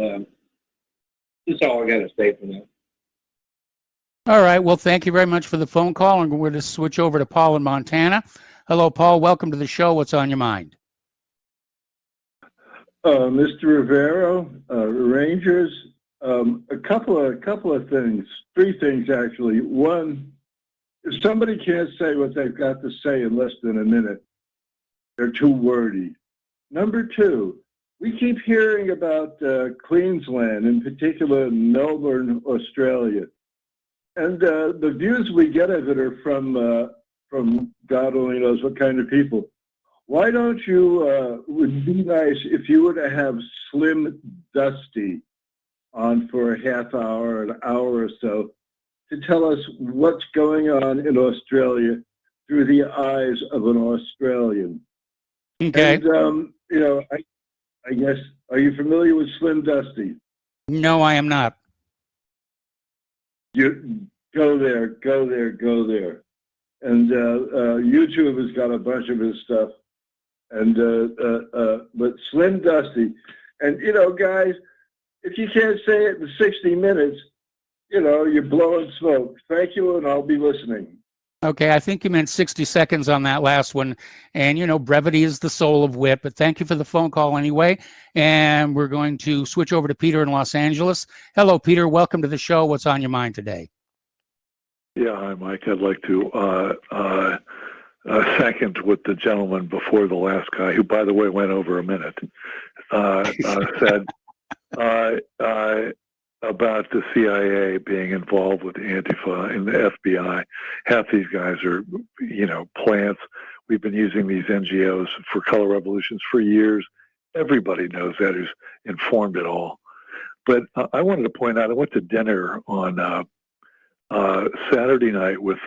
that's all I got to say for now. All right. Well, thank you very much for the phone call. And we're going to switch over to Paul in Montana. Hello, Paul. Welcome to the show. What's on your mind? Mr. Rivero, Rangers, a couple of things, 3 things actually. One, if somebody can't say what they've got to say in less than a minute, they're too wordy. Number 2, we keep hearing about Queensland, in particular Melbourne, Australia. And the views we get of it are from God only knows what kind of people. Why don't you, would be nice if you were to have Slim Dusty on for a half hour, an hour or so, to tell us what's going on in Australia through the eyes of an Australian. Okay. And, I guess, are you familiar with Slim Dusty? No, I am not. You go there. And YouTube has got a bunch of his stuff. And but Slim Dusty, and guys, if you can't say it in 60 minutes, you're blowing smoke. Thank you, and I'll be listening. Okay, I think you meant 60 seconds on that last one. And, brevity is the soul of wit, but thank you for the phone call anyway. And we're going to switch over to Peter in Los Angeles. Hello, Peter. Welcome to the show. What's on your mind today? Yeah, hi, Mike. I'd like to second what the gentleman before the last guy, who, by the way, went over a minute, said about the CIA being involved with Antifa and the FBI. Half these guys are, plants. We've been using these NGOs for color revolutions for years. Everybody knows that, who's informed at all. But I wanted to point out, I went to dinner on Saturday night with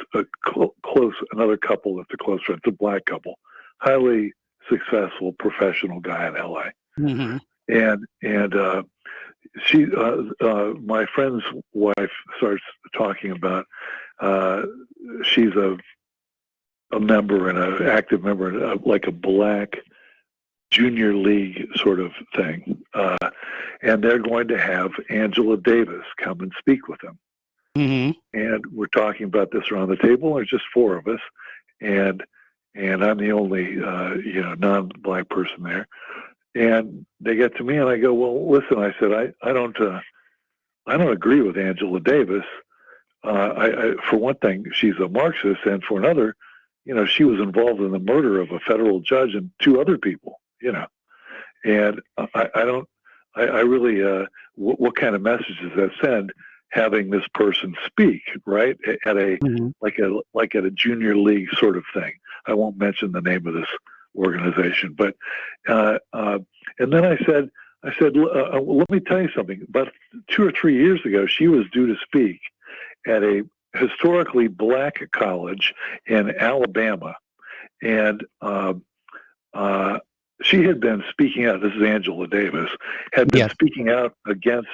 another couple that's a close friend. It's a black couple, highly successful professional guy in LA. Mm-hmm. And she, my friend's wife, starts talking about she's a member and an active member in like a black junior league sort of thing, and they're going to have Angela Davis come and speak with them. Mm-hmm. And we're talking about this around the table. There's just four of us, and I'm the only non-black person there. And they get to me, and I go, "Well, listen," I said, "I don't agree with Angela Davis. I for one thing, she's a Marxist, and for another, she was involved in the murder of a federal judge and two other people, And I really, what kind of message does that send? Having this person speak, right, at a like at a junior league sort of thing. I won't mention the name of this organization, but and then I said, let me tell you something. About 2 or 3 years ago, she was due to speak at a historically black college in Alabama, and she had been speaking out. This is Angela Davis, had been speaking out against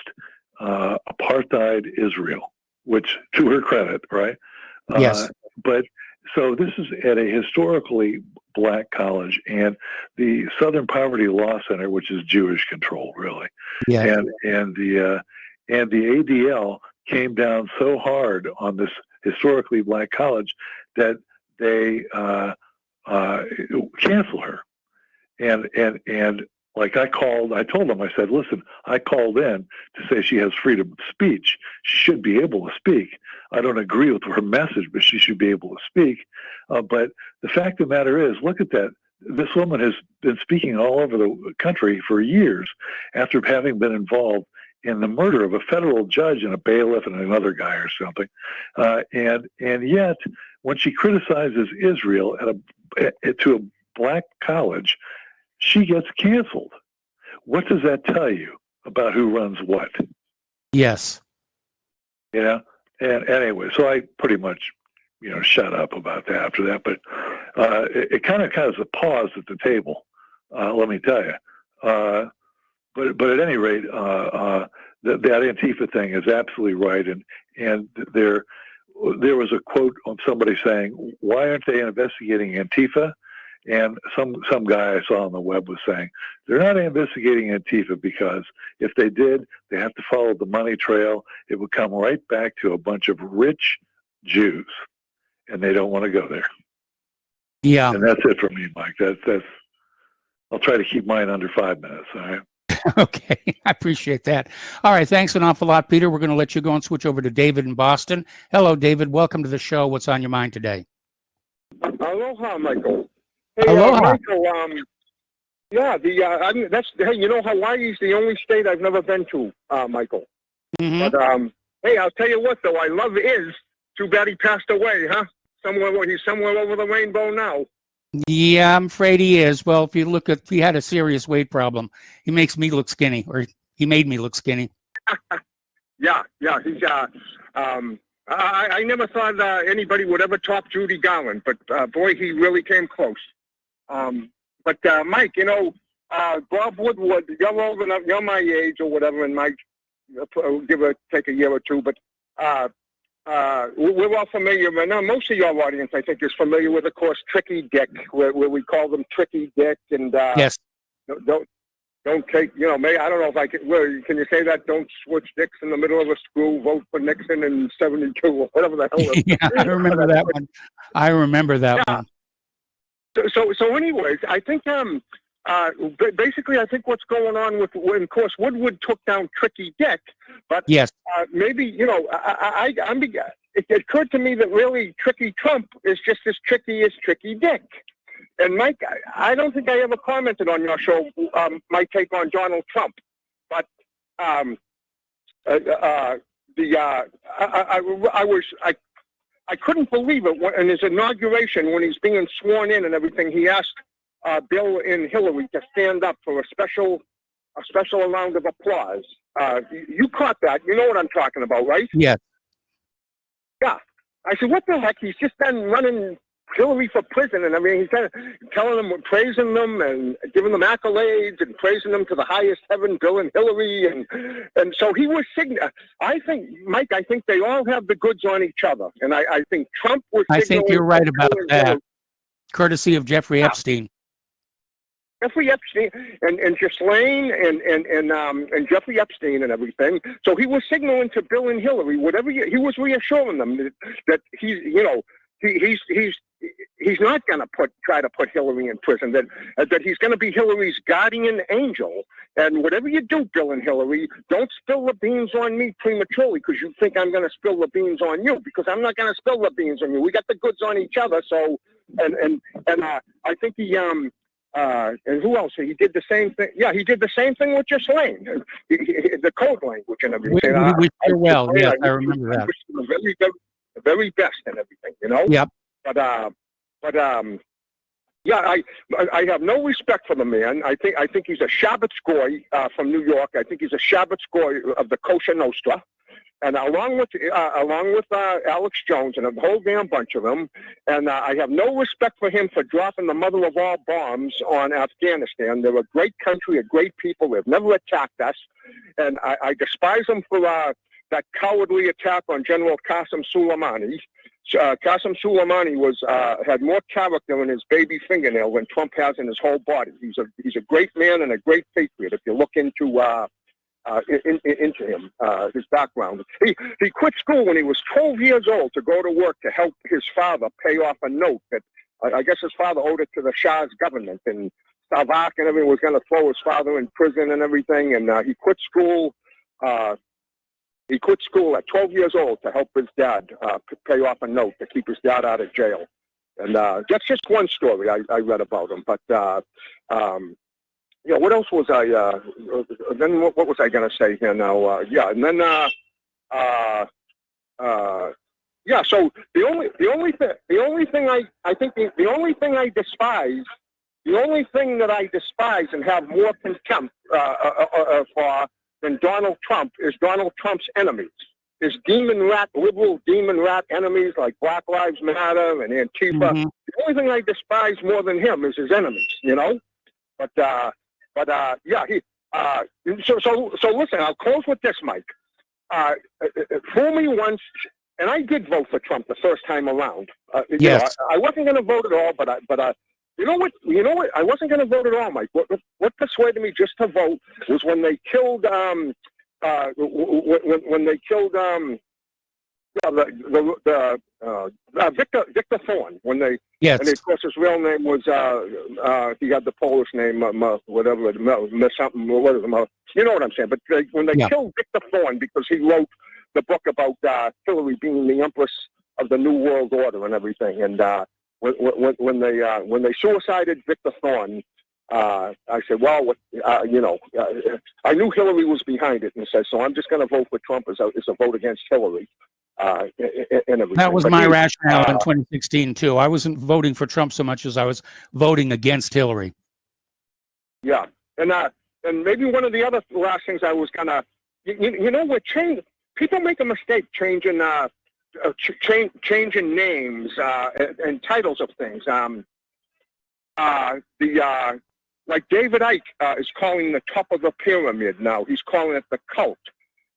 apartheid Israel, which, to her credit, right? Yes. But so this is at a historically black college, and the Southern Poverty Law Center, which is Jewish controlled, really. Yeah. And the ADL came down so hard on this historically black college that they cancel her. And like I told them, I said, listen, I called in to say she has freedom of speech. She should be able to speak. I don't agree with her message, but she should be able to speak. But the fact of the matter is, look at that. This woman has been speaking all over the country for years after having been involved in the murder of a federal judge and a bailiff and another guy or something. And yet, when she criticizes Israel to a black college, she gets canceled. What does that tell you about who runs what? Yes. And anyway, so I pretty much, shut up about that after that. But it kind of is a pause at the table, let me tell you. But at any rate, that Antifa thing is absolutely right. And there was a quote on somebody saying, "Why aren't they investigating Antifa?" And some guy I saw on the web was saying, they're not investigating Antifa because if they did, they have to follow the money trail. It would come right back to a bunch of rich Jews, and they don't want to go there. Yeah. And that's it for me, Mike. That's. I'll try to keep mine under 5 minutes. All right. Okay, I appreciate that. All right, thanks an awful lot, Peter. We're going to let you go and switch over to David in Boston. Hello, David. Welcome to the show. What's on your mind today? Aloha, Michael. Hey, Aloha. Michael. Hawaii's the only state I've never been to, Michael. Mm-hmm. But hey, I'll tell you what, though, I love Iz. Too bad he passed away, huh? He's somewhere over the rainbow now. Yeah, I'm afraid he is. Well, if you look at, he had a serious weight problem. He makes me look skinny, or he made me look skinny. Yeah. He's I never thought anybody would ever top Judy Garland, but boy, he really came close. But Mike, Bob Woodward, you're old enough, you're my age or whatever, and Mike, give or take a year or two, but we're all familiar, now most of your audience, I think, is familiar with, of course, Tricky Dick, where we call them Tricky Dick, and yes. don't take, maybe, I don't know if I can, can you say that? Don't switch dicks in the middle of a screw, vote for Nixon in 72 or whatever the hell. Yeah, I remember that one. I remember that one. So anyways, I think, basically, I think what's going on with, of course, Woodward took down Tricky Dick, but yes, maybe, it occurred to me that really Tricky Trump is just as tricky as Tricky Dick. And Mike, I don't think I ever commented on your show, my take on Donald Trump, but I couldn't believe it in his inauguration when he's being sworn in and everything. He asked Bill and Hillary to stand up for a special round of applause. You caught that? You know what I'm talking about, right? yes. Yeah. I said, what the heck? He's just been running Hillary for prison, and I mean, he's kind of telling them, praising them, and giving them accolades, and praising them to the highest heaven, Bill and Hillary, and so he was I think, Mike, I think they all have the goods on each other, and I think Trump was. I think you're right about that. Courtesy of Jeffrey Epstein. Jeffrey Epstein and Ghislaine and Jeffrey Epstein and everything. So he was signaling to Bill and Hillary, whatever he was reassuring them that he's not going to try to put Hillary in prison. That he's going to be Hillary's guardian angel. And whatever you do, Bill and Hillary, don't spill the beans on me prematurely because you think I'm going to spill the beans on you, because I'm not going to spill the beans on you. We got the goods on each other. So and I think he and who else? He did the same thing. Yeah, he did the same thing with Ghislaine, the code language and everything. I remember that. The very, very, very best and everything, Yep. But yeah, I have no respect for the man. I think he's a Shabbat goy from New York. I think he's a Shabbat goy of the Kosher Nostra. And along with Alex Jones and a whole damn bunch of them, and I have no respect for him for dropping the mother of all bombs on Afghanistan. They're a great country, a great people. They've never attacked us, and I despise them for that cowardly attack on General Qasem Soleimani. Qasem Soleimani had more character in his baby fingernail than Trump has in his whole body. He's a great man and a great patriot. If you look into him, his background. He quit school when he was 12 years old to go to work to help his father pay off a note that I guess his father owed it to the Shah's government, and Savak and everything was going to throw his father in prison and everything, and he quit school. He quit school at 12 years old to help his dad pay off a note to keep his dad out of jail. And that's just one story I read about him, but yeah, what else was I? Then what was I going to say here now? Yeah, and then yeah. So the only thing I despise, the only thing that I despise and have more contempt for than Donald Trump is Donald Trump's enemies. His liberal demon rat enemies like Black Lives Matter and Antifa. Mm-hmm. The only thing I despise more than him is his enemies. But yeah, so listen, I'll close with this, Mike. Fool me once, and I did vote for Trump the first time around. Yes. I wasn't going to vote at all, but you know what? I wasn't going to vote at all, Mike. What persuaded me just to vote was when they killed Victor Thorne, when they, yes, and of course his real name was he had the Polish name whatever something or whatever, you know what I'm saying. But when they killed Victor Thorne because he wrote the book about Hillary being the Empress of the New World Order and everything, and when they suicided Victor Thorne, I said, well, I knew Hillary was behind it, and said, so I'm just going to vote for Trump as a vote against Hillary. That was my rationale in 2016 too. I wasn't voting for Trump so much as I was voting against Hillary. Yeah, and maybe one of the other last things I was gonna, we're changing. People make a mistake changing names and titles of things. Like David Icke is calling the top of the pyramid now. He's calling it the cult.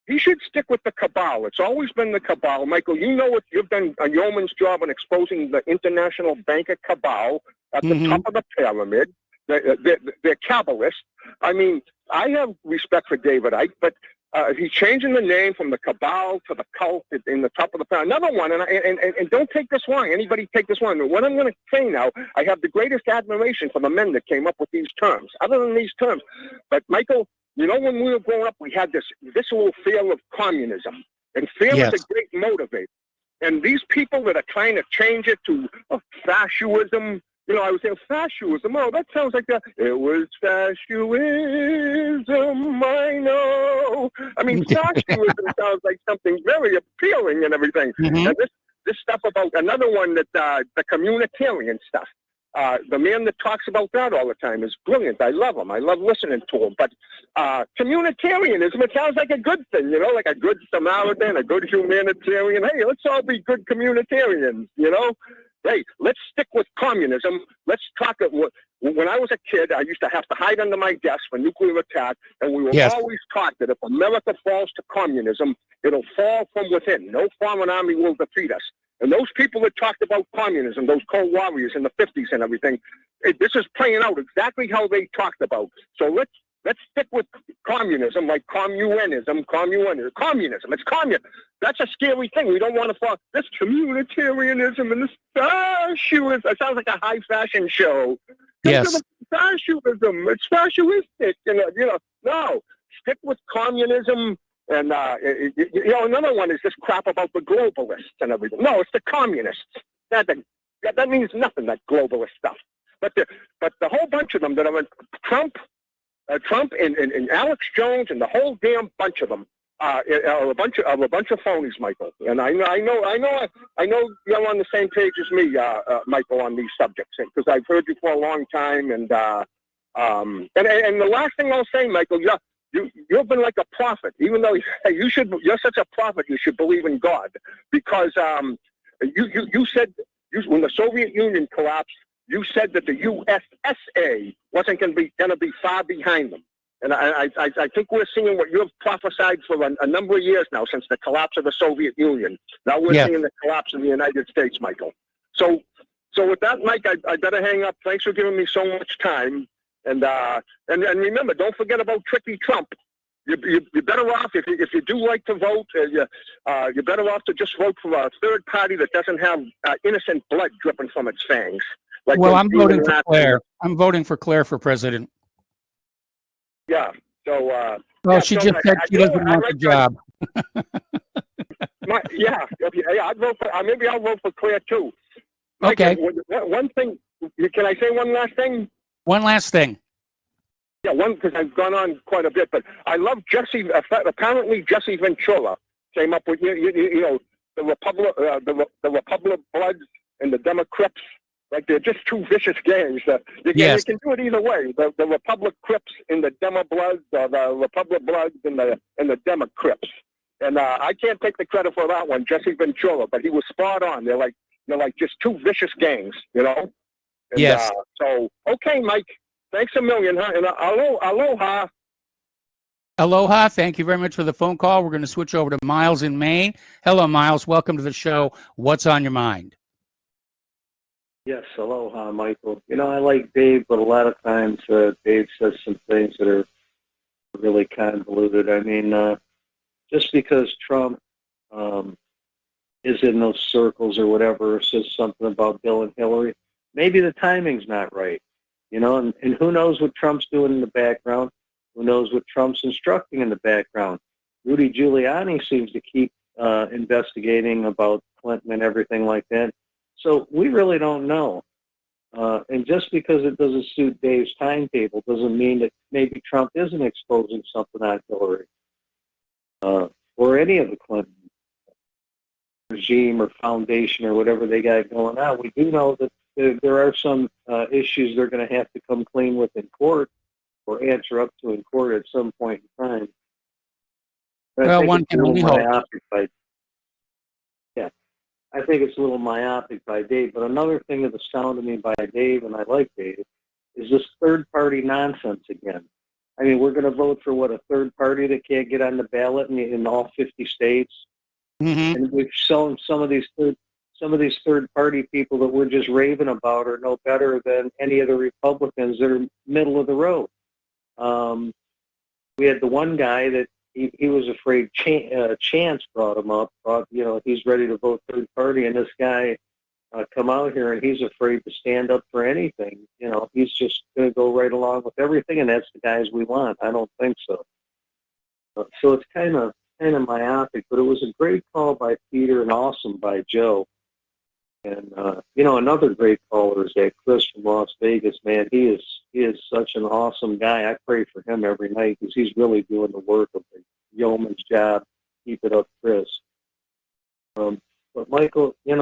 He should stick with the cabal. It's always been the cabal. Michael, you know what? You've done a yeoman's job in exposing the international banker cabal at the top of the pyramid. They're Kabbalists. I mean, I have respect for David Icke, but he's changing the name from the cabal to the cult in the top of the pound. Another one, and don't take this wrong. Anybody take this wrong. What I'm going to say now, I have the greatest admiration for the men that came up with these terms, other than these terms. But Michael, you know, when we were growing up, we had this visceral fear of communism, and fear is a great motivator. And these people that are trying to change it to fascism, you know, I was saying fascism. Oh, that sounds like that. It was fascism, I know. I mean, fascism sounds like something very appealing and everything. Mm-hmm. And this stuff about another one that the communitarian stuff. The man that talks about that all the time is brilliant. I love him. I love listening to him. But communitarianism, it sounds like a good thing, you know, like a good Samaritan, a good humanitarian. Hey, let's all be good communitarians, you know. Hey, let's stick with communism. Let's talk. When I was a kid, I used to have to hide under my desk for nuclear attack, and we were always taught that if America falls to communism, it'll fall from within. No foreign army will defeat us. And those people that talked about communism, those Cold Warriors in the 50s and everything, this is playing out exactly how they talked about. So let's stick with communism, like communism. It's communism. That's a scary thing. We don't want to fall. This communitarianism and this fascism. It sounds like a high fashion show. Yes. Fascism. It's fascistic. You know, no. Stick with communism. And, you know, another one is this crap about the globalists and everything. No, it's the communists. That means nothing, that globalist stuff. But the whole bunch of them that are in Trump and Alex Jones and the whole damn bunch of them are a bunch of phonies, Michael. And I know you're on the same page as me, Michael, on these subjects, because I've heard you for a long time. And the last thing I'll say, Michael, you've been like a prophet, even though you're such a prophet. You should believe in God, because you said when the Soviet Union collapsed, you said that the USSA wasn't going to be far behind them. And I think we're seeing what you've prophesied for a number of years now, since the collapse of the Soviet Union. Now we're seeing the collapse of the United States, Michael. So with that, Mike, I better hang up. Thanks for giving me so much time. And remember, don't forget about Tricky Trump. You're better off, if you do like to vote, you're better off to just vote for a third party that doesn't have innocent blood dripping from its fangs. Like, well, I'm voting for Claire. I'm voting for Claire for president. Yeah. So. Well, she just said she doesn't want the job. I'd vote for. Maybe I'll vote for Claire too. Okay. One thing. Can I say one last thing? One last thing. Yeah, because I've gone on quite a bit, but I love Jesse. Apparently, Jesse Ventura came up with you know the Republic Bloods and the Democrats. Like, they're just two vicious gangs. You can do it either way. The Republic Crips and the Demo Bloods, the Republic Bloods and the Demo Crips. And I can't take the credit for that one, Jesse Ventura, but he was spot on. They're like just two vicious gangs, you know. And, yes. So okay, Mike. Thanks a million, huh? And aloha. Aloha. Thank you very much for the phone call. We're going to switch over to Miles in Maine. Hello, Miles. Welcome to the show. What's on your mind? Yes, aloha, Michael. You know, I like Dave, but a lot of times Dave says some things that are really convoluted. I mean, just because Trump is in those circles or whatever, or says something about Bill and Hillary, maybe the timing's not right. You know, and who knows what Trump's doing in the background? Who knows what Trump's instructing in the background? Rudy Giuliani seems to keep investigating about Clinton and everything like that. So we really don't know. And just because it doesn't suit Dave's timetable doesn't mean that maybe Trump isn't exposing something on Hillary or any of the Clinton regime or foundation or whatever they got going on. We do know that there are some issues they're going to have to come clean with in court or answer up to in court at some point in time. But well, one can only hope. I think it's a little myopic by Dave. But another thing that astounded me by Dave, and I like Dave, is this third-party nonsense again. I mean, we're going to vote for, what, a third party that can't get on the ballot in all 50 states? Mm-hmm. And we've shown some of these third-party people that we're just raving about are no better than any of the Republicans that are middle of the road. we had the one guy that he was afraid Chance brought him up, he's ready to vote third party, and this guy come out here and he's afraid to stand up for anything. He's just going to go right along with everything, and that's the guys we want. I don't think so. So it's kind of myopic, but it was a great call by Peter and awesome by Joe. And another great caller is that Chris from Las Vegas. Man, he is such an awesome guy. I pray for him every night because he's really doing the work of the yeoman's job. Keep it up, Chris. But Michael, we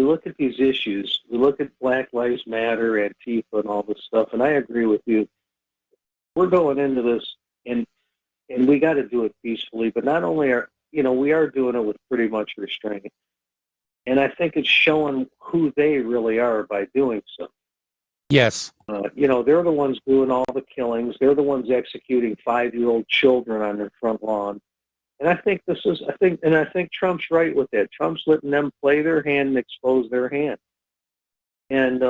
look at these issues. We look at Black Lives Matter, Antifa, and all this stuff. And I agree with you. We're going into this, and we got to do it peacefully. But not only we are doing it with pretty much restraint. And I think it's showing who they really are by doing so. Yes. They're the ones doing all the killings. They're the ones executing 5-year-old children on their front lawn. And I think Trump's right with that. Trump's letting them play their hand and expose their hand. And,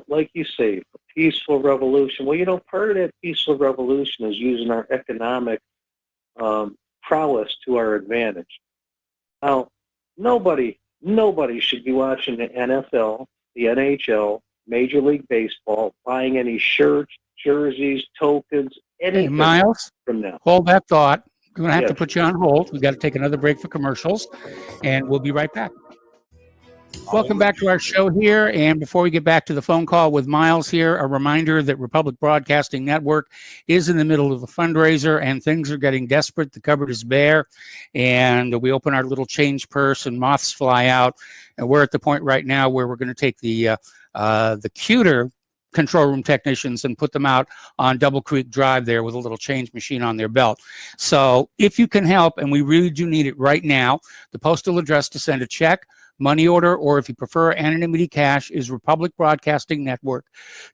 like you say, a peaceful revolution. Well, part of that peaceful revolution is using our economic prowess to our advantage. Now, nobody should be watching the NFL, the NHL, Major League Baseball, buying any shirts, jerseys, tokens, anything. Hey, Miles, from them. Hold that thought. We're going to have to Yes. put you on hold. We've got to take another break for commercials, and we'll be right back. Welcome back to our show here. And before we get back to the phone call with Miles here, a reminder that Republic Broadcasting Network is in the middle of a fundraiser and things are getting desperate. The cupboard is bare and we open our little change purse and moths fly out. And we're at the point right now where we're going to take the cuter control room technicians and put them out on Double Creek Drive there with a little change machine on their belt. So if you can help, and we really do need it right now, the postal address to send a check, money order, or if you prefer anonymity cash, is Republic Broadcasting Network,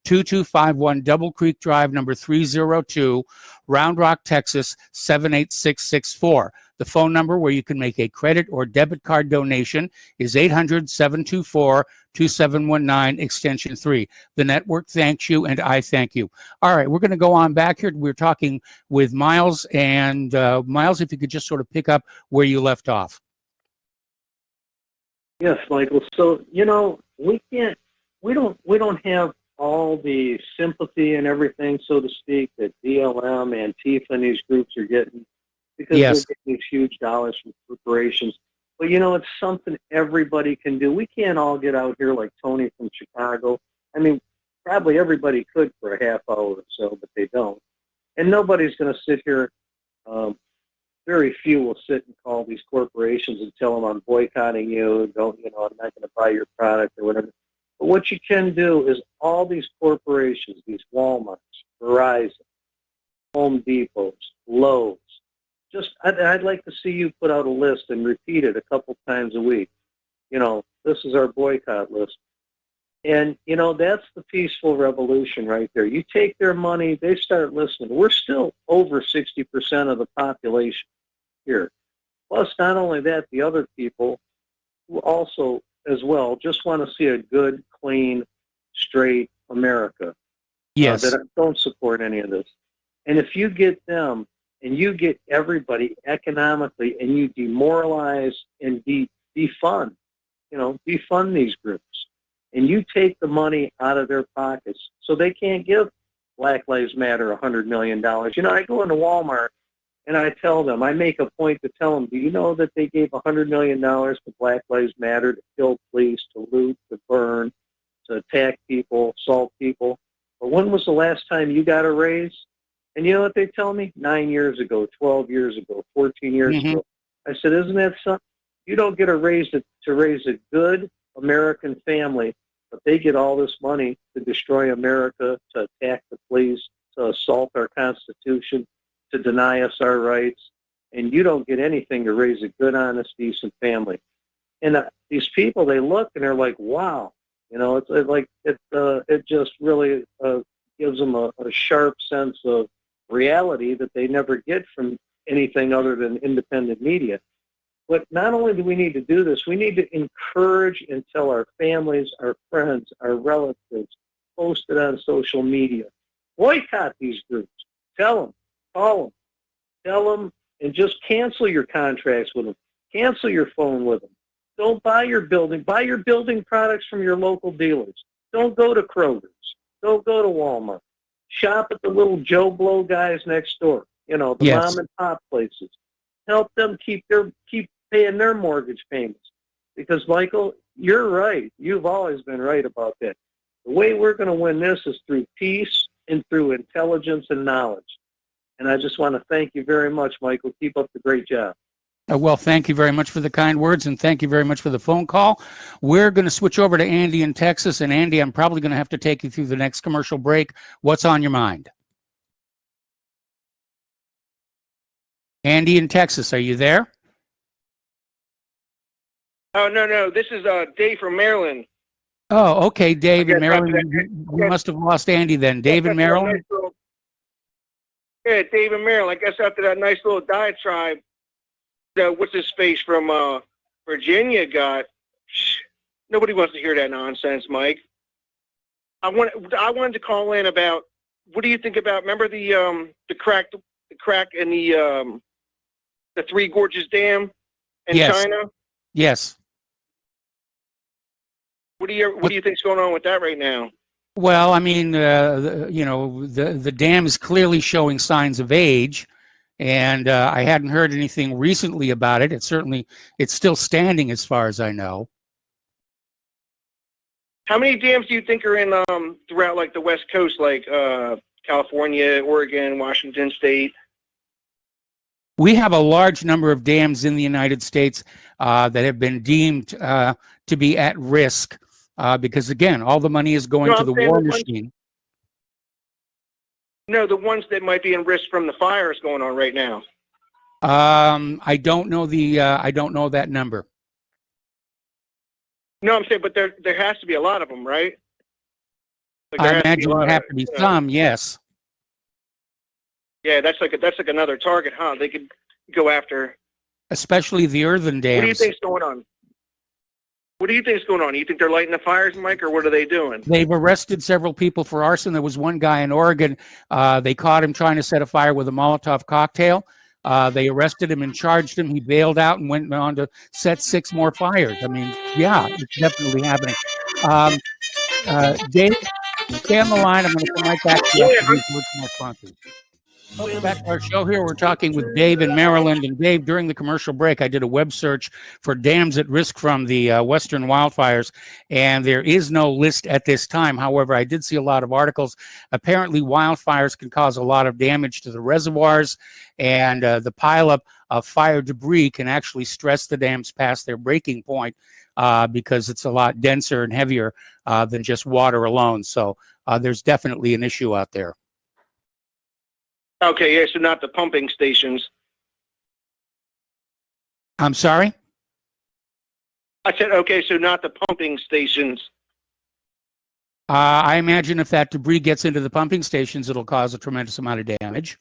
2251 Double Creek Drive, number 302, Round Rock, Texas, 78664. The phone number where you can make a credit or debit card donation is 800-724-2719, extension 3. The network thanks you, and I thank you. All right, we're going to go on back here. We're talking with Miles, and Miles, if you could just sort of pick up where you left off. Yes, Michael. So, we don't have all the sympathy and everything, so to speak, that BLM, Antifa, and these groups are getting, because Yes. they're getting these huge dollars from corporations. But, it's something everybody can do. We can't all get out here like Tony from Chicago. I mean, probably everybody could for a half hour or so, but they don't. And nobody's going to sit here. Very few will sit and call these corporations and tell them, I'm boycotting you. I'm not going to buy your product or whatever. But what you can do is all these corporations, these Walmarts, Verizon, Home Depots, Lowe's, I'd like to see you put out a list and repeat it a couple times a week. This is our boycott list. And, that's the peaceful revolution right there. You take their money, they start listening. We're still over 60% of the population here. Plus, not only that, the other people who also, as well, just want to see a good, clean, straight America. Yes. That don't support any of this. And if you get them and you get everybody economically and you demoralize and defund these groups, and you take the money out of their pockets so they can't give Black Lives Matter $100 million. I go into Walmart and I tell them, I make a point to tell them, do you know that they gave $100 million to Black Lives Matter to kill police, to loot, to burn, to attack people, assault people? But when was the last time you got a raise? And you know what they tell me? 9 years ago, 12 years ago, 14 years ago. I said, isn't that something? You don't get a raise to raise a good American family, but they get all this money to destroy America, to attack the police, to assault our Constitution, to deny us our rights, and you don't get anything to raise a good, honest, decent family. And these people, they look and they're like, wow. It just really gives them a sharp sense of reality that they never get from anything other than independent media. But not only do we need to do this, we need to encourage and tell our families, our friends, our relatives, post it on social media. Boycott these groups. Tell them, call them, tell them, and just cancel your contracts with them. Cancel your phone with them. Don't buy your building. Buy your building products from your local dealers. Don't go to Kroger's. Don't go to Walmart. Shop at the little Joe Blow guys next door. You know, the Yes. mom and pop places. Help them keep paying their mortgage payments. Because Michael, you're right. You've always been right about that. The way we're going to win this is through peace and through intelligence and knowledge. And I just want to thank you very much, Michael. Keep up the great job. Well, thank you very much for the kind words, and thank you very much for the phone call. We're going to switch over to Andy in Texas. And Andy, I'm probably going to have to take you through the next commercial break. What's on your mind? Andy in Texas, are you there? Oh, no. This is Dave from Maryland. Oh, okay, Dave in Okay, Maryland. You must have lost Andy then. Dave in Maryland? Yeah, Dave in Maryland. I guess after that nice little diatribe, what's his face from Virginia got, nobody wants to hear that nonsense, Mike. I wanted to call in about, what do you think about, remember the crack in the Three Gorges Dam in Yes. China? Yes. What do you think's going on with that right now? Well, I mean, the dam is clearly showing signs of age, and I hadn't heard anything recently about it. It's still standing as far as I know. How many dams do you think are in throughout like the West Coast, like California, Oregon, Washington State? We have a large number of dams in the United States that have been deemed to be at risk because, again, all the money is going to the war machine. No, the ones that might be in risk from the fires going on right now. I don't know that number. No, I'm saying, but there has to be a lot of them, right? Like I imagine there have to be some, yes. Yeah, that's like another target, huh? They could go after. Especially the earthen dams. What do you think's going on? What do you think's going on? You think they're lighting the fires, Mike, or what are they doing? They've arrested several people for arson. There was one guy in Oregon. They caught him trying to set a fire with a Molotov cocktail. They arrested him and charged him. He bailed out and went on to set 6 more fires. I mean, yeah, it's definitely happening. Dave, stay on the line. I'm going to come right back to you after these words from our sponsors. Welcome back to our show here. We're talking with Dave in Maryland. And Dave, during the commercial break, I did a web search for dams at risk from the western wildfires, and there is no list at this time. However, I did see a lot of articles. Apparently, wildfires can cause a lot of damage to the reservoirs, and the pileup of fire debris can actually stress the dams past their breaking point because it's a lot denser and heavier than just water alone. So there's definitely an issue out there. Okay, yeah, so not the pumping stations. I'm sorry? I said, okay, so not the pumping stations. I imagine if that debris gets into the pumping stations, it'll cause a tremendous amount of damage.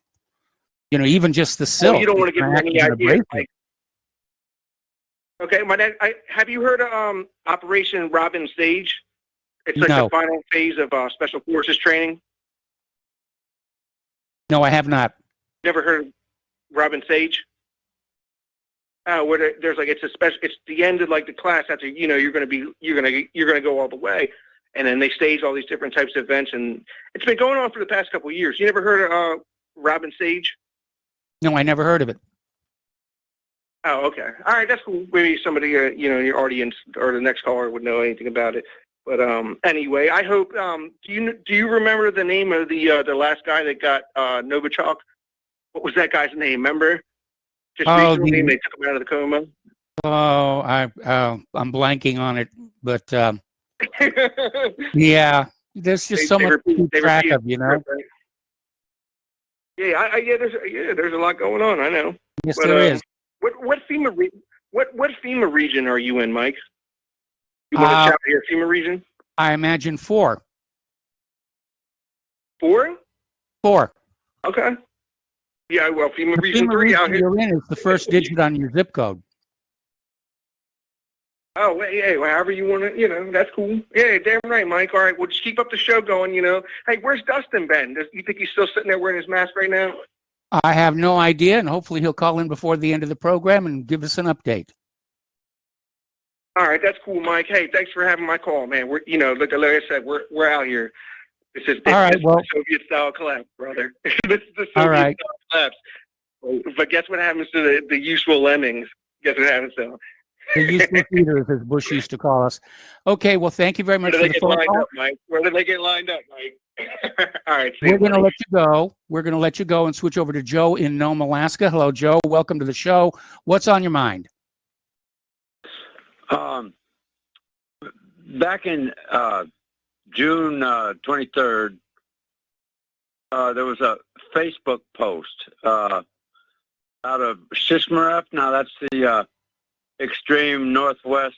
You know, even just the silt. Well, you don't want to give me any idea. Like, okay, have you heard of Operation Robin Sage? It's like No. the final phase of Special Forces training. No, I have not. Never heard of Robin Sage? Where there's like it's the end of like the class after you're gonna go all the way, and then they stage all these different types of events, and it's been going on for the past couple of years. You never heard of Robin Sage? No, I never heard of it. Oh, okay. All right, that's cool. Maybe somebody your audience or the next caller would know anything about it. But anyway, I hope. Do you remember the name of the last guy that got Novichok? What was that guy's name? Remember? Just recently, they took him out of the coma. Oh, I'm blanking on it, but yeah, there's just so much to keep track of, Yeah, there's a lot going on. I know. Yes, there is. What FEMA region are you in, Mike? You want to chat about your FEMA region? I imagine 4. 4? 4. Okay. Yeah, well, FEMA region 3 out here. You're in is the first digit on your zip code. Oh, hey, however you want to, that's cool. Yeah, damn right, Mike. All right, well, just keep up the show going, Hey, where's Dustin been? You think he's still sitting there wearing his mask right now? I have no idea, and hopefully he'll call in before the end of the program and give us an update. All right, that's cool, Mike. Hey, thanks for having my call, man. We're, like I said, we're out here. This is Soviet-style collapse, brother. This is the Soviet-style collapse. But guess what happens to the useful lemmings? Guess what happens to them? The useful feeders, as Bush used to call us. Okay, well, thank you very much for the phone call. Where did they get lined up, Mike? All right, we're going to let you go. We're going to let you go and switch over to Joe in Nome, Alaska. Hello, Joe. Welcome to the show. What's on your mind? Back in June 23rd, there was a Facebook post out of Shishmaref. Now, that's the extreme northwest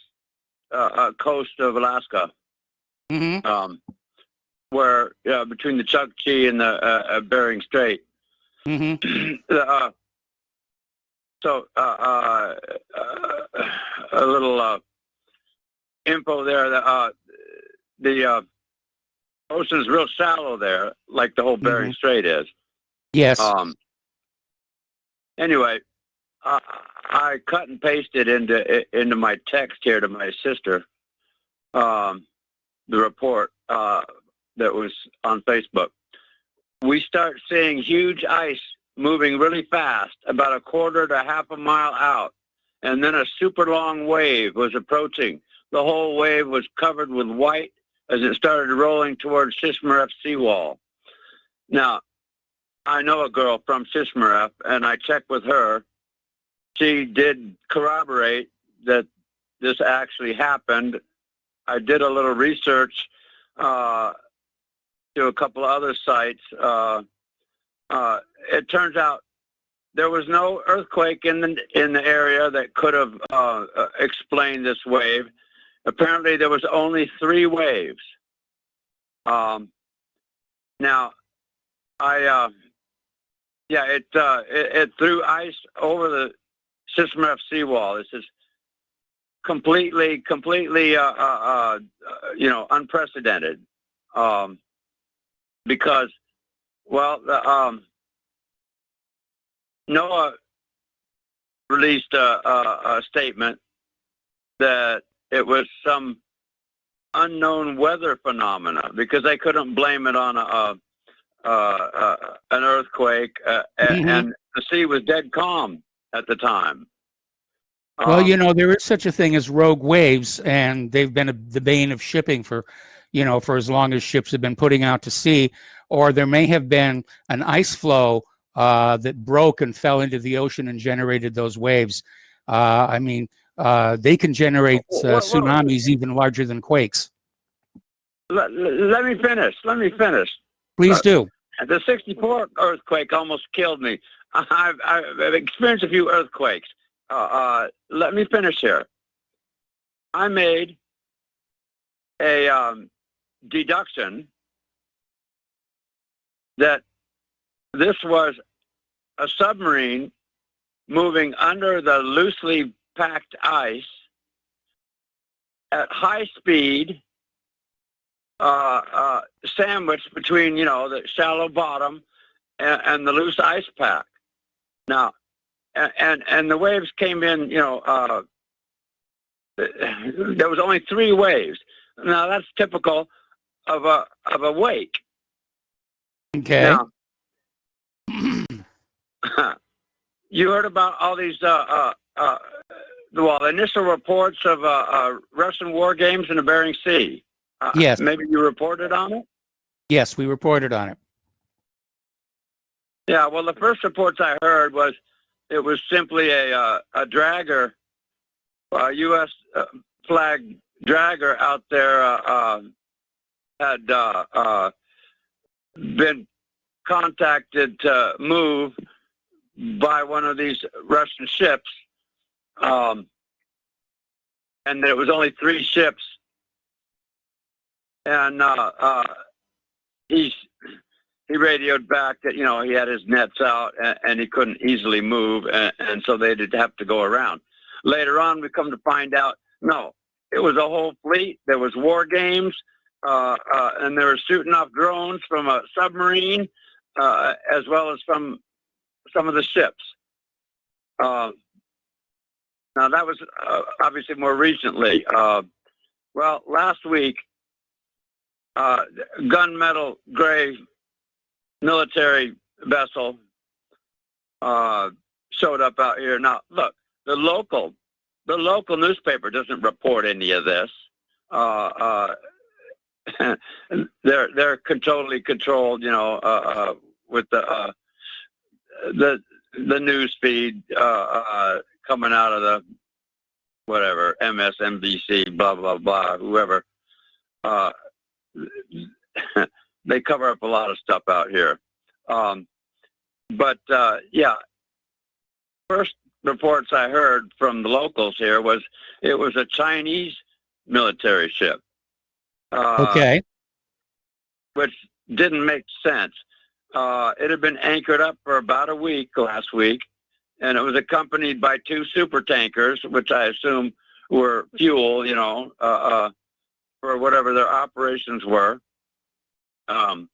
coast of Alaska, where between the Chukchi and the Bering Strait. So a little info there. The ocean is real shallow there, like the whole Bering Strait is. Yes. Anyway, I cut and pasted into my text here to my sister the report that was on Facebook. We start seeing huge ice moving really fast, about a quarter to half a mile out, and then a super long wave was approaching. The whole wave was covered with white as it started rolling towards Shishmaref seawall. Now, I know a girl from Shishmaref, and I checked with her. She did corroborate that this actually happened. I did a little research to a couple of other sites. It turns out there was no earthquake in the area that could have explained this wave. Apparently, there was only 3 waves. Now, it threw ice over the Shishmaref seawall. This is completely, unprecedented. Because, NOAA released a statement that it was some unknown weather phenomena because they couldn't blame it on an earthquake, and the sea was dead calm at the time. Well, there is such a thing as rogue waves, and they've been the bane of shipping for as long as ships have been putting out to sea. Or there may have been an ice flow that broke and fell into the ocean and generated those waves. They can generate tsunamis even larger than quakes. Let me finish. Please do. The 64 earthquake almost killed me. I've experienced a few earthquakes. Let me finish here. I made a deduction that this was a submarine moving under the loosely packed ice at high speed, sandwiched between, the shallow bottom and the loose ice pack. Now, and the waves came in, there was only 3 waves. Now, that's typical of a wake. Okay. Now, you heard about all these, the initial reports of Russian war games in the Bering Sea. Yes. Maybe you reported on it? Yes, we reported on it. Yeah, well, the first reports I heard was it was simply a dragger, a U.S. flag dragger out there had been contacted to move by one of these Russian ships, and there was only 3 ships, and he radioed back that he had his nets out and he couldn't easily move, and so they'd have to go around. Later on, we come to find out, no, it was a whole fleet. There was war games, and they were shooting off drones from a submarine, as well as from some of the ships. Now that was obviously more recently. Well, last week, gunmetal gray military vessel showed up out here. Now, look, the local newspaper doesn't report any of this. They're totally controlled, with the news feed coming out of the whatever MSNBC, blah blah blah, whoever. They cover up a lot of stuff out here. But yeah, first reports I heard from the locals here was it was a Chinese military ship. Okay. Which didn't make sense. It had been anchored up for about a week last week, and it was accompanied by 2 super tankers, which I assume were fuel, for whatever their operations were. And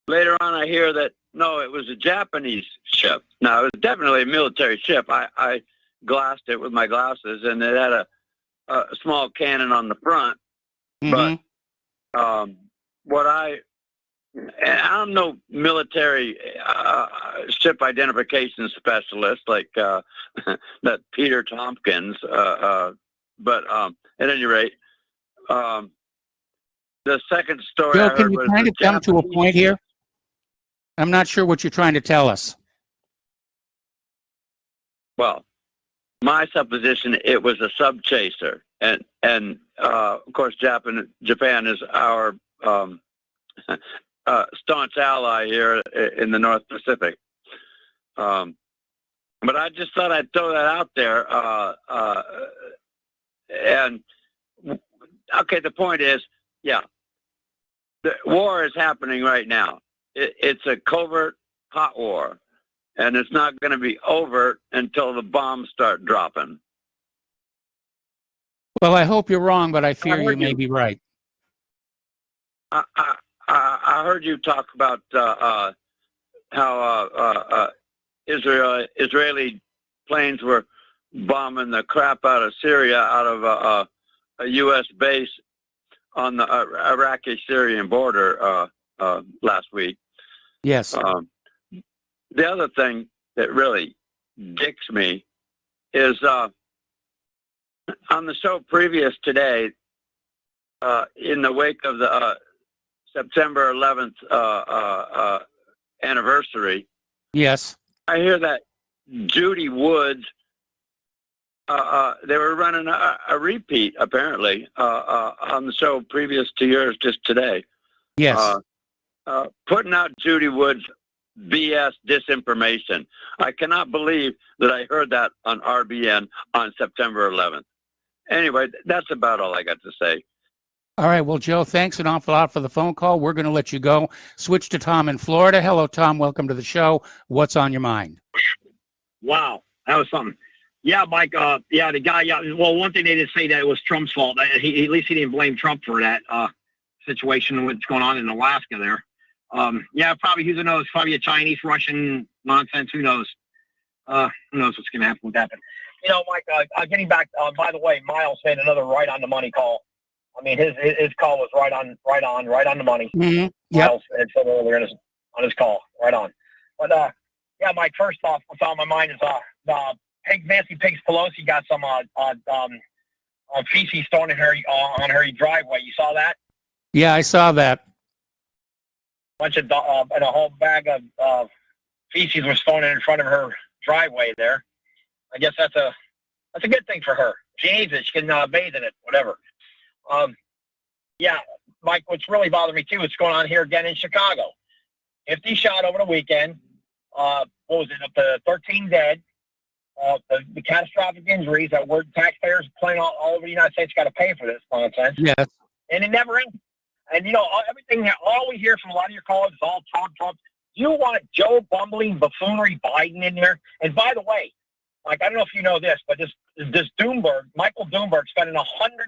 later on, I hear that, no, it was a Japanese ship. Now, it was definitely a military ship. I glassed it with my glasses, and it had a small cannon on the front. Mm-hmm. But I'm no military ship identification specialist like that Peter Tompkins. But at any rate, the second story Joe, I heard can you was kind the of come to a Japanese- point here? I'm not sure what you're trying to tell us. Well, my supposition, it was a sub chaser, and of course Japan is our staunch ally here in the North Pacific. But I just thought I'd throw that out there. And okay, the point is, yeah, the war is happening right now. It's a covert hot war, and it's not going to be overt until the bombs start dropping. Well, I hope you're wrong, but I fear you may be right. I heard you talk about how Israeli planes were bombing the crap out of Syria out of a U.S. base on the Iraqi-Syrian border last week. Yes. The other thing that really dicks me is on the show previous today, in the wake of the September 11th anniversary. Yes. I hear that Judy Woods, they were running a repeat, apparently, on the show previous to yours just today. Yes. Putting out Judy Woods' BS disinformation. I cannot believe that I heard that on RBN on September 11th. Anyway, that's about all I got to say. All right. Well, Joe, thanks an awful lot for the phone call. We're going to let you go. Switch to Tom in Florida. Hello, Tom. Welcome to the show. What's on your mind? Wow, that was something. Yeah, Mike. Yeah, the guy. Yeah. Well, one thing they did say that it was Trump's fault. At least he didn't blame Trump for that situation. What's going on in Alaska there? Yeah, probably. Who knows? Probably a Chinese, Russian nonsense. Who knows? Who knows what's going to happen with that? But, Mike. Getting back. By the way, Miles made another right on the money call. I mean, his call was right on the money. Mm-hmm. Miles had said earlier on his call, right on. But yeah, Mike. First off, what's on my mind is Nancy Pelosi got some feces thrown in her on her driveway. You saw that? Yeah, I saw that. Bunch of and a whole bag of feces was thrown in front of her driveway there. I guess that's a good thing for her. She needs it. She can bathe in it, whatever. Yeah, Mike, what's really bothering me too is going on here again in Chicago. 50 shot over the weekend. What was it? Up to 13 dead. The catastrophic injuries that we're taxpayers playing all over the United States got to pay for this nonsense. Yes. And it never ends. And everything, all we hear from a lot of your callers is all Trump. You want Joe bumbling buffoonery Biden in there? And by the way, like, I don't know if you know this, but this Michael Doomberg, spending $100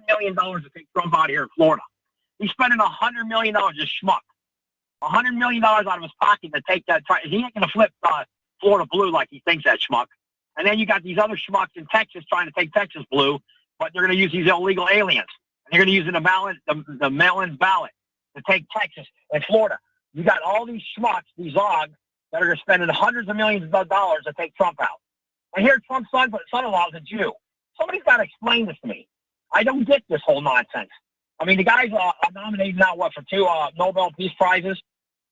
million to take Trump out here in Florida. He's spending $100 million, just schmuck. $100 million out of his pocket to take that. He ain't going to flip Florida blue like he thinks that schmuck. And then you got these other schmucks in Texas trying to take Texas blue, but they're going to use these illegal aliens. And they're going to use the mail-in ballot to take Texas and Florida. You got all these schmucks, these zogs, that are spending hundreds of millions of dollars to take Trump out. And here Trump's son-in-law is a Jew. Somebody's got to explain this to me. I don't get this whole nonsense. I mean, the guy's nominated now, for 2 Nobel Peace Prizes?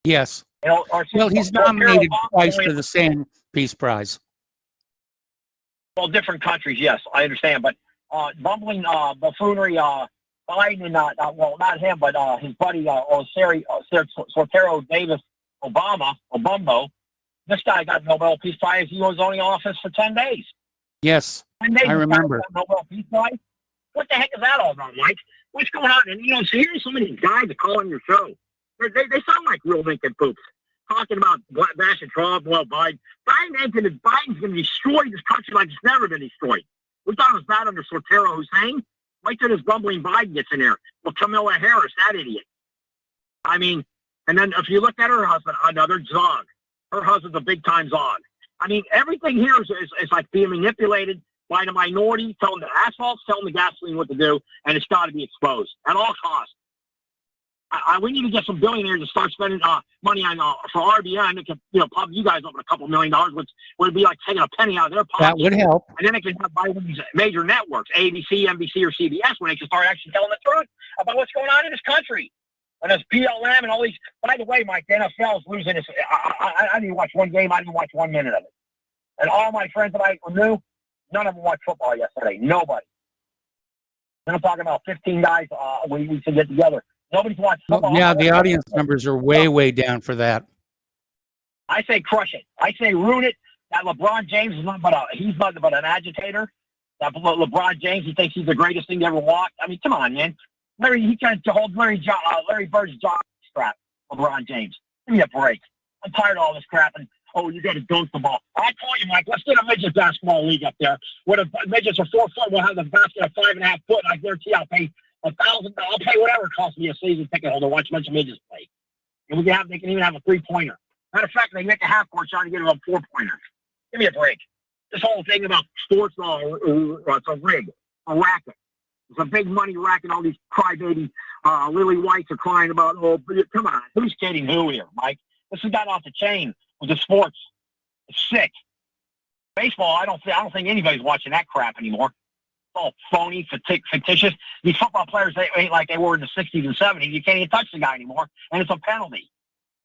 Yes. You know, Well, he's nominated twice for the same Peace Prize. Well, different countries, yes, I understand. But bumbling buffoonery, Biden and, well, not him, but his buddy, Sortero Davis Obambo, this guy got Nobel Peace Prize. He was only in office for 10 days. Yes, 10 days I remember. Nobel Peace Prize? What the heck is that all about, Mike? What's going on? And, so here's some of these guys that call on your show. They sound like real nincompoops. Talking about bashing Trump, well, Biden's going to destroy this country like it's never been destroyed. We thought it was bad under Sortero Hussein. Wait till this bumbling Biden gets in there. Well, Kamala Harris, that idiot. I mean, and then if you look at her husband, another zog. Her husband's a big-time zog. I mean, everything here is like being manipulated by the minority, telling the asphalt, telling the gasoline what to do, and it's got to be exposed at all costs. We need to get some billionaires to start spending money on for RBN. It can, pump you guys up with a couple $1 million, which would be like taking a penny out of their pocket. That would help. And then they can buy these major networks, ABC, NBC, or CBS, when they can start actually telling the truth about what's going on in this country. And there's BLM and all these. By the way, Mike, the NFL is losing this. I didn't watch one game. I didn't watch 1 minute of it. And all my friends that I knew, none of them watched football yesterday. Nobody. And I'm talking about 15 guys we can get together. Nobody's watched football. Yeah, the audience numbers are way down for that. I say crush it. I say ruin it. That LeBron James is not but an agitator. That LeBron James, he thinks he's the greatest thing to ever walk. I mean, come on, man. He can't hold Larry Bird's job strap. LeBron James, give me a break. I'm tired of all this crap. And you got to dunk the ball. I told you, Mike. Let's get a midget basketball league up there. Where the midgets are 4 foot, we'll have the basket at 5.5 foot. And I guarantee I'll pay $1,000. I'll pay whatever it costs me a season ticket holder to watch a bunch of midgets play. And they can even have a 3-pointer. Matter of fact, they make a half court shot and get a 4-pointer. Give me a break. This whole thing about sports law, it's a rig, a racket. It's a big money racket. All these crybaby Lily Whites are crying about, come on. Who's kidding who here, Mike? This has got off the chain with the sports. It's sick. Baseball, I don't think anybody's watching that crap anymore. It's all phony, fictitious. These football players, they ain't like they were in the 60s and 70s. You can't even touch the guy anymore, and it's a penalty.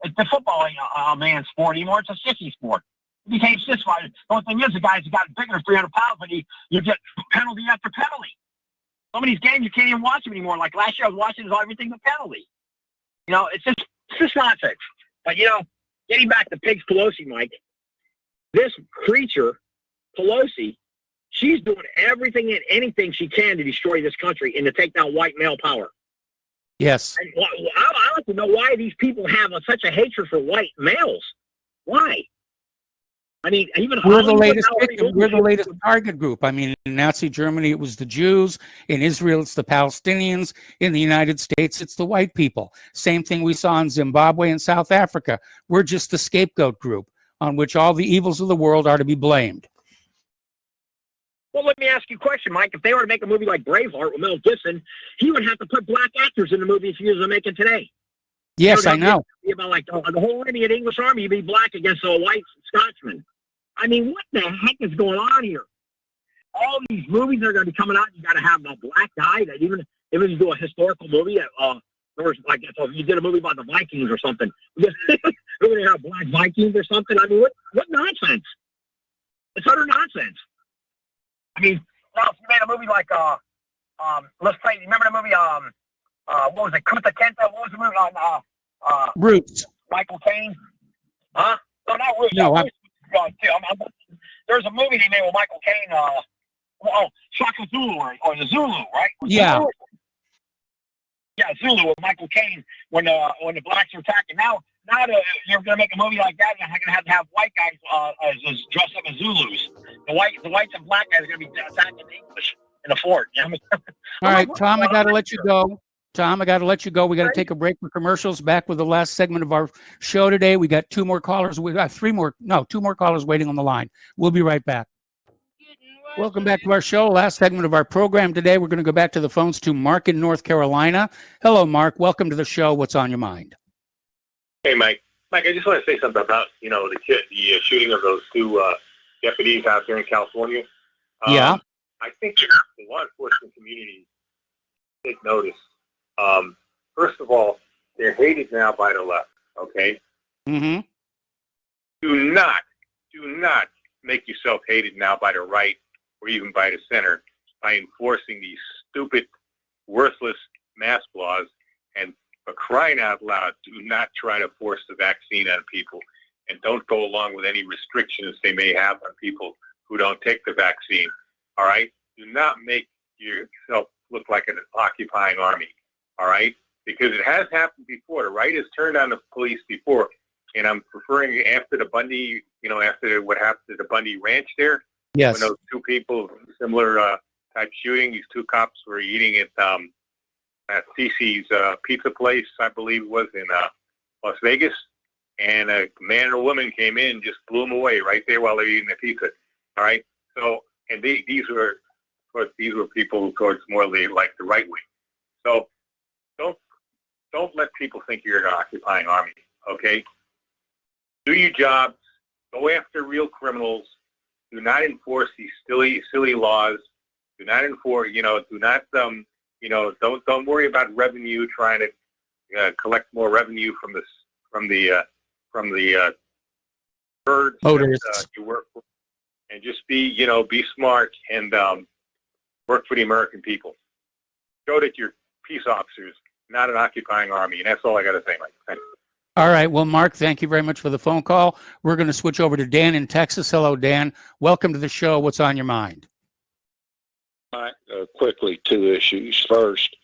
The football ain't a man's sport anymore. It's a sissy sport. It became sis fight. The only thing is, the guys have gotten bigger, 300 pounds, but you get penalty after penalty. Some of these games, you can't even watch them anymore. Like last year, I was watching everything a penalty. It's just nonsense. But, getting back to Pigs Pelosi, Mike, this creature, Pelosi, she's doing everything and anything she can to destroy this country and to take down white male power. Yes. And I like to know why these people have such a hatred for white males. Why? I mean, even we're the latest victim. We're the latest target group. I mean, in Nazi Germany, it was the Jews. In Israel, it's the Palestinians. In the United States, it's the white people. Same thing we saw in Zimbabwe and South Africa. We're just the scapegoat group on which all the evils of the world are to be blamed. Well, let me ask you a question, Mike. If they were to make a movie like Braveheart with Mel Gibson, he would have to put black actors in the movie if he was to make it today. Yes, I know. About like the whole army of the English army, you'd be black against a white Scotsman. I mean, what the heck is going on here? All these movies that are going to be coming out, you got to have a black guy. That even if you do a historical movie, or like if you did a movie about the Vikings or something, we're going to have black Vikings or something. I mean, what nonsense? It's utter nonsense. I mean, now if you made a movie like let's say, remember the movie what was it, Kunta Kinte? What was the movie on Roots? Michael Caine? Huh? No, not Roots. No, there's a movie they made with Michael Caine. Shaka Zulu or the Zulu, right? Yeah. Yeah, Zulu with Michael Caine when the blacks are attacking. Now you're going to make a movie like that, and you're going to have white guys dressed up as Zulus. The whites and black guys are going to be attacking the English in the fort. You know? All right, Tom, I got to let you go. Tom, I got to let you go. We got to take a break for commercials. Back with the last segment of our show today. We got two more callers. We got two more callers waiting on the line. We'll be right back. Welcome back to our show. Last segment of our program today. We're going to go back to the phones to Mark in North Carolina. Hello, Mark. Welcome to the show. What's on your mind? Hey, Mike. Mike, I just want to say something about, the shooting of those two deputies out there in California. Yeah. I think the law enforcement community take notice. First of all, they're hated now by the left, okay? Mm-hmm. Do not make yourself hated now by the right or even by the center by enforcing these stupid, worthless mask laws. And for crying out loud, do not try to force the vaccine on people, and don't go along with any restrictions they may have on people who don't take the vaccine, all right? Do not make yourself look like an occupying army, all right? Because it has happened before. The right has turned on the police before, and I'm referring after the Bundy, after what happened to the Bundy Ranch there. Yes. When those two people, similar type shooting, these two cops were eating at Cece's pizza place, I believe it was in Las Vegas, and a man and a woman came in and just blew them away right there while they were eating the pizza. All right. So, and these were people towards more like the right wing. So, don't let people think you're an occupying army. Okay. Do your jobs. Go after real criminals. Do not enforce these silly laws. Do not enforce. Do not. Don't worry about revenue. Trying to collect more revenue from the birds that you work for, and just be smart and work for the American people. Show that you're peace officers, not an occupying army, and that's all I got to say, Mike. Thanks. All right. Well, Mark, thank you very much for the phone call. We're going to switch over to Dan in Texas. Hello, Dan. Welcome to the show. What's on your mind? Quickly, two issues. First,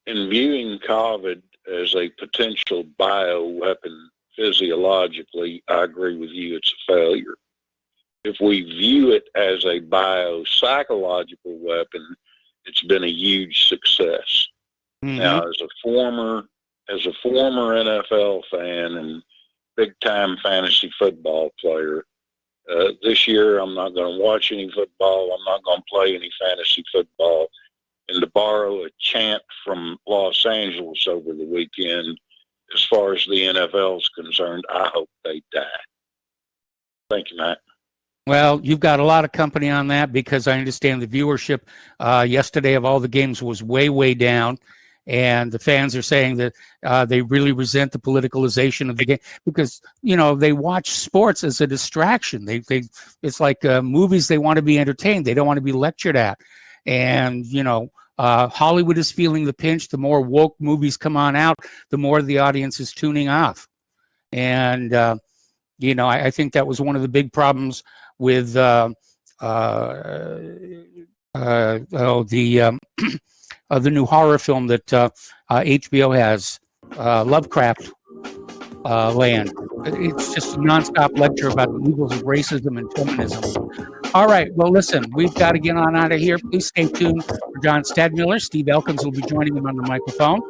in viewing COVID as a potential bioweapon physiologically, I agree with you, it's a failure. If we view it as a biopsychological weapon, it's been a huge success. Mm-hmm. Now, as a former NFL fan and big-time fantasy football player, this year I'm not going to watch any football. I'm not going to play any fantasy football. And to borrow a chant from Los Angeles over the weekend, as far as the NFL is concerned, I hope they die. Thank you, Matt. Well, you've got a lot of company on that, because I understand the viewership yesterday of all the games was way, way down. And the fans are saying that they really resent the politicalization of the game, because, they watch sports as a distraction. It's like movies. They want to be entertained. They don't want to be lectured at. And, Hollywood is feeling the pinch. The more woke movies come on out, the more the audience is tuning off. And, I think that was one of the big problems with the new horror film that HBO has, Lovecraft Land. It's just a nonstop lecture about the evils of racism and feminism. All right. Well, listen, we've got to get on out of here. Please stay tuned for John Stadmiller. Steve Elkins will be joining him on the microphone.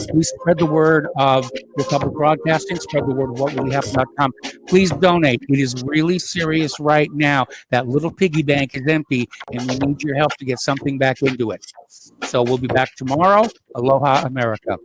Please spread the word of Republic Broadcasting. Spread the word of whatwillhappen.com. Please donate. It is really serious right now. That little piggy bank is empty, and we need your help to get something back into it. So we'll be back tomorrow. Aloha, America.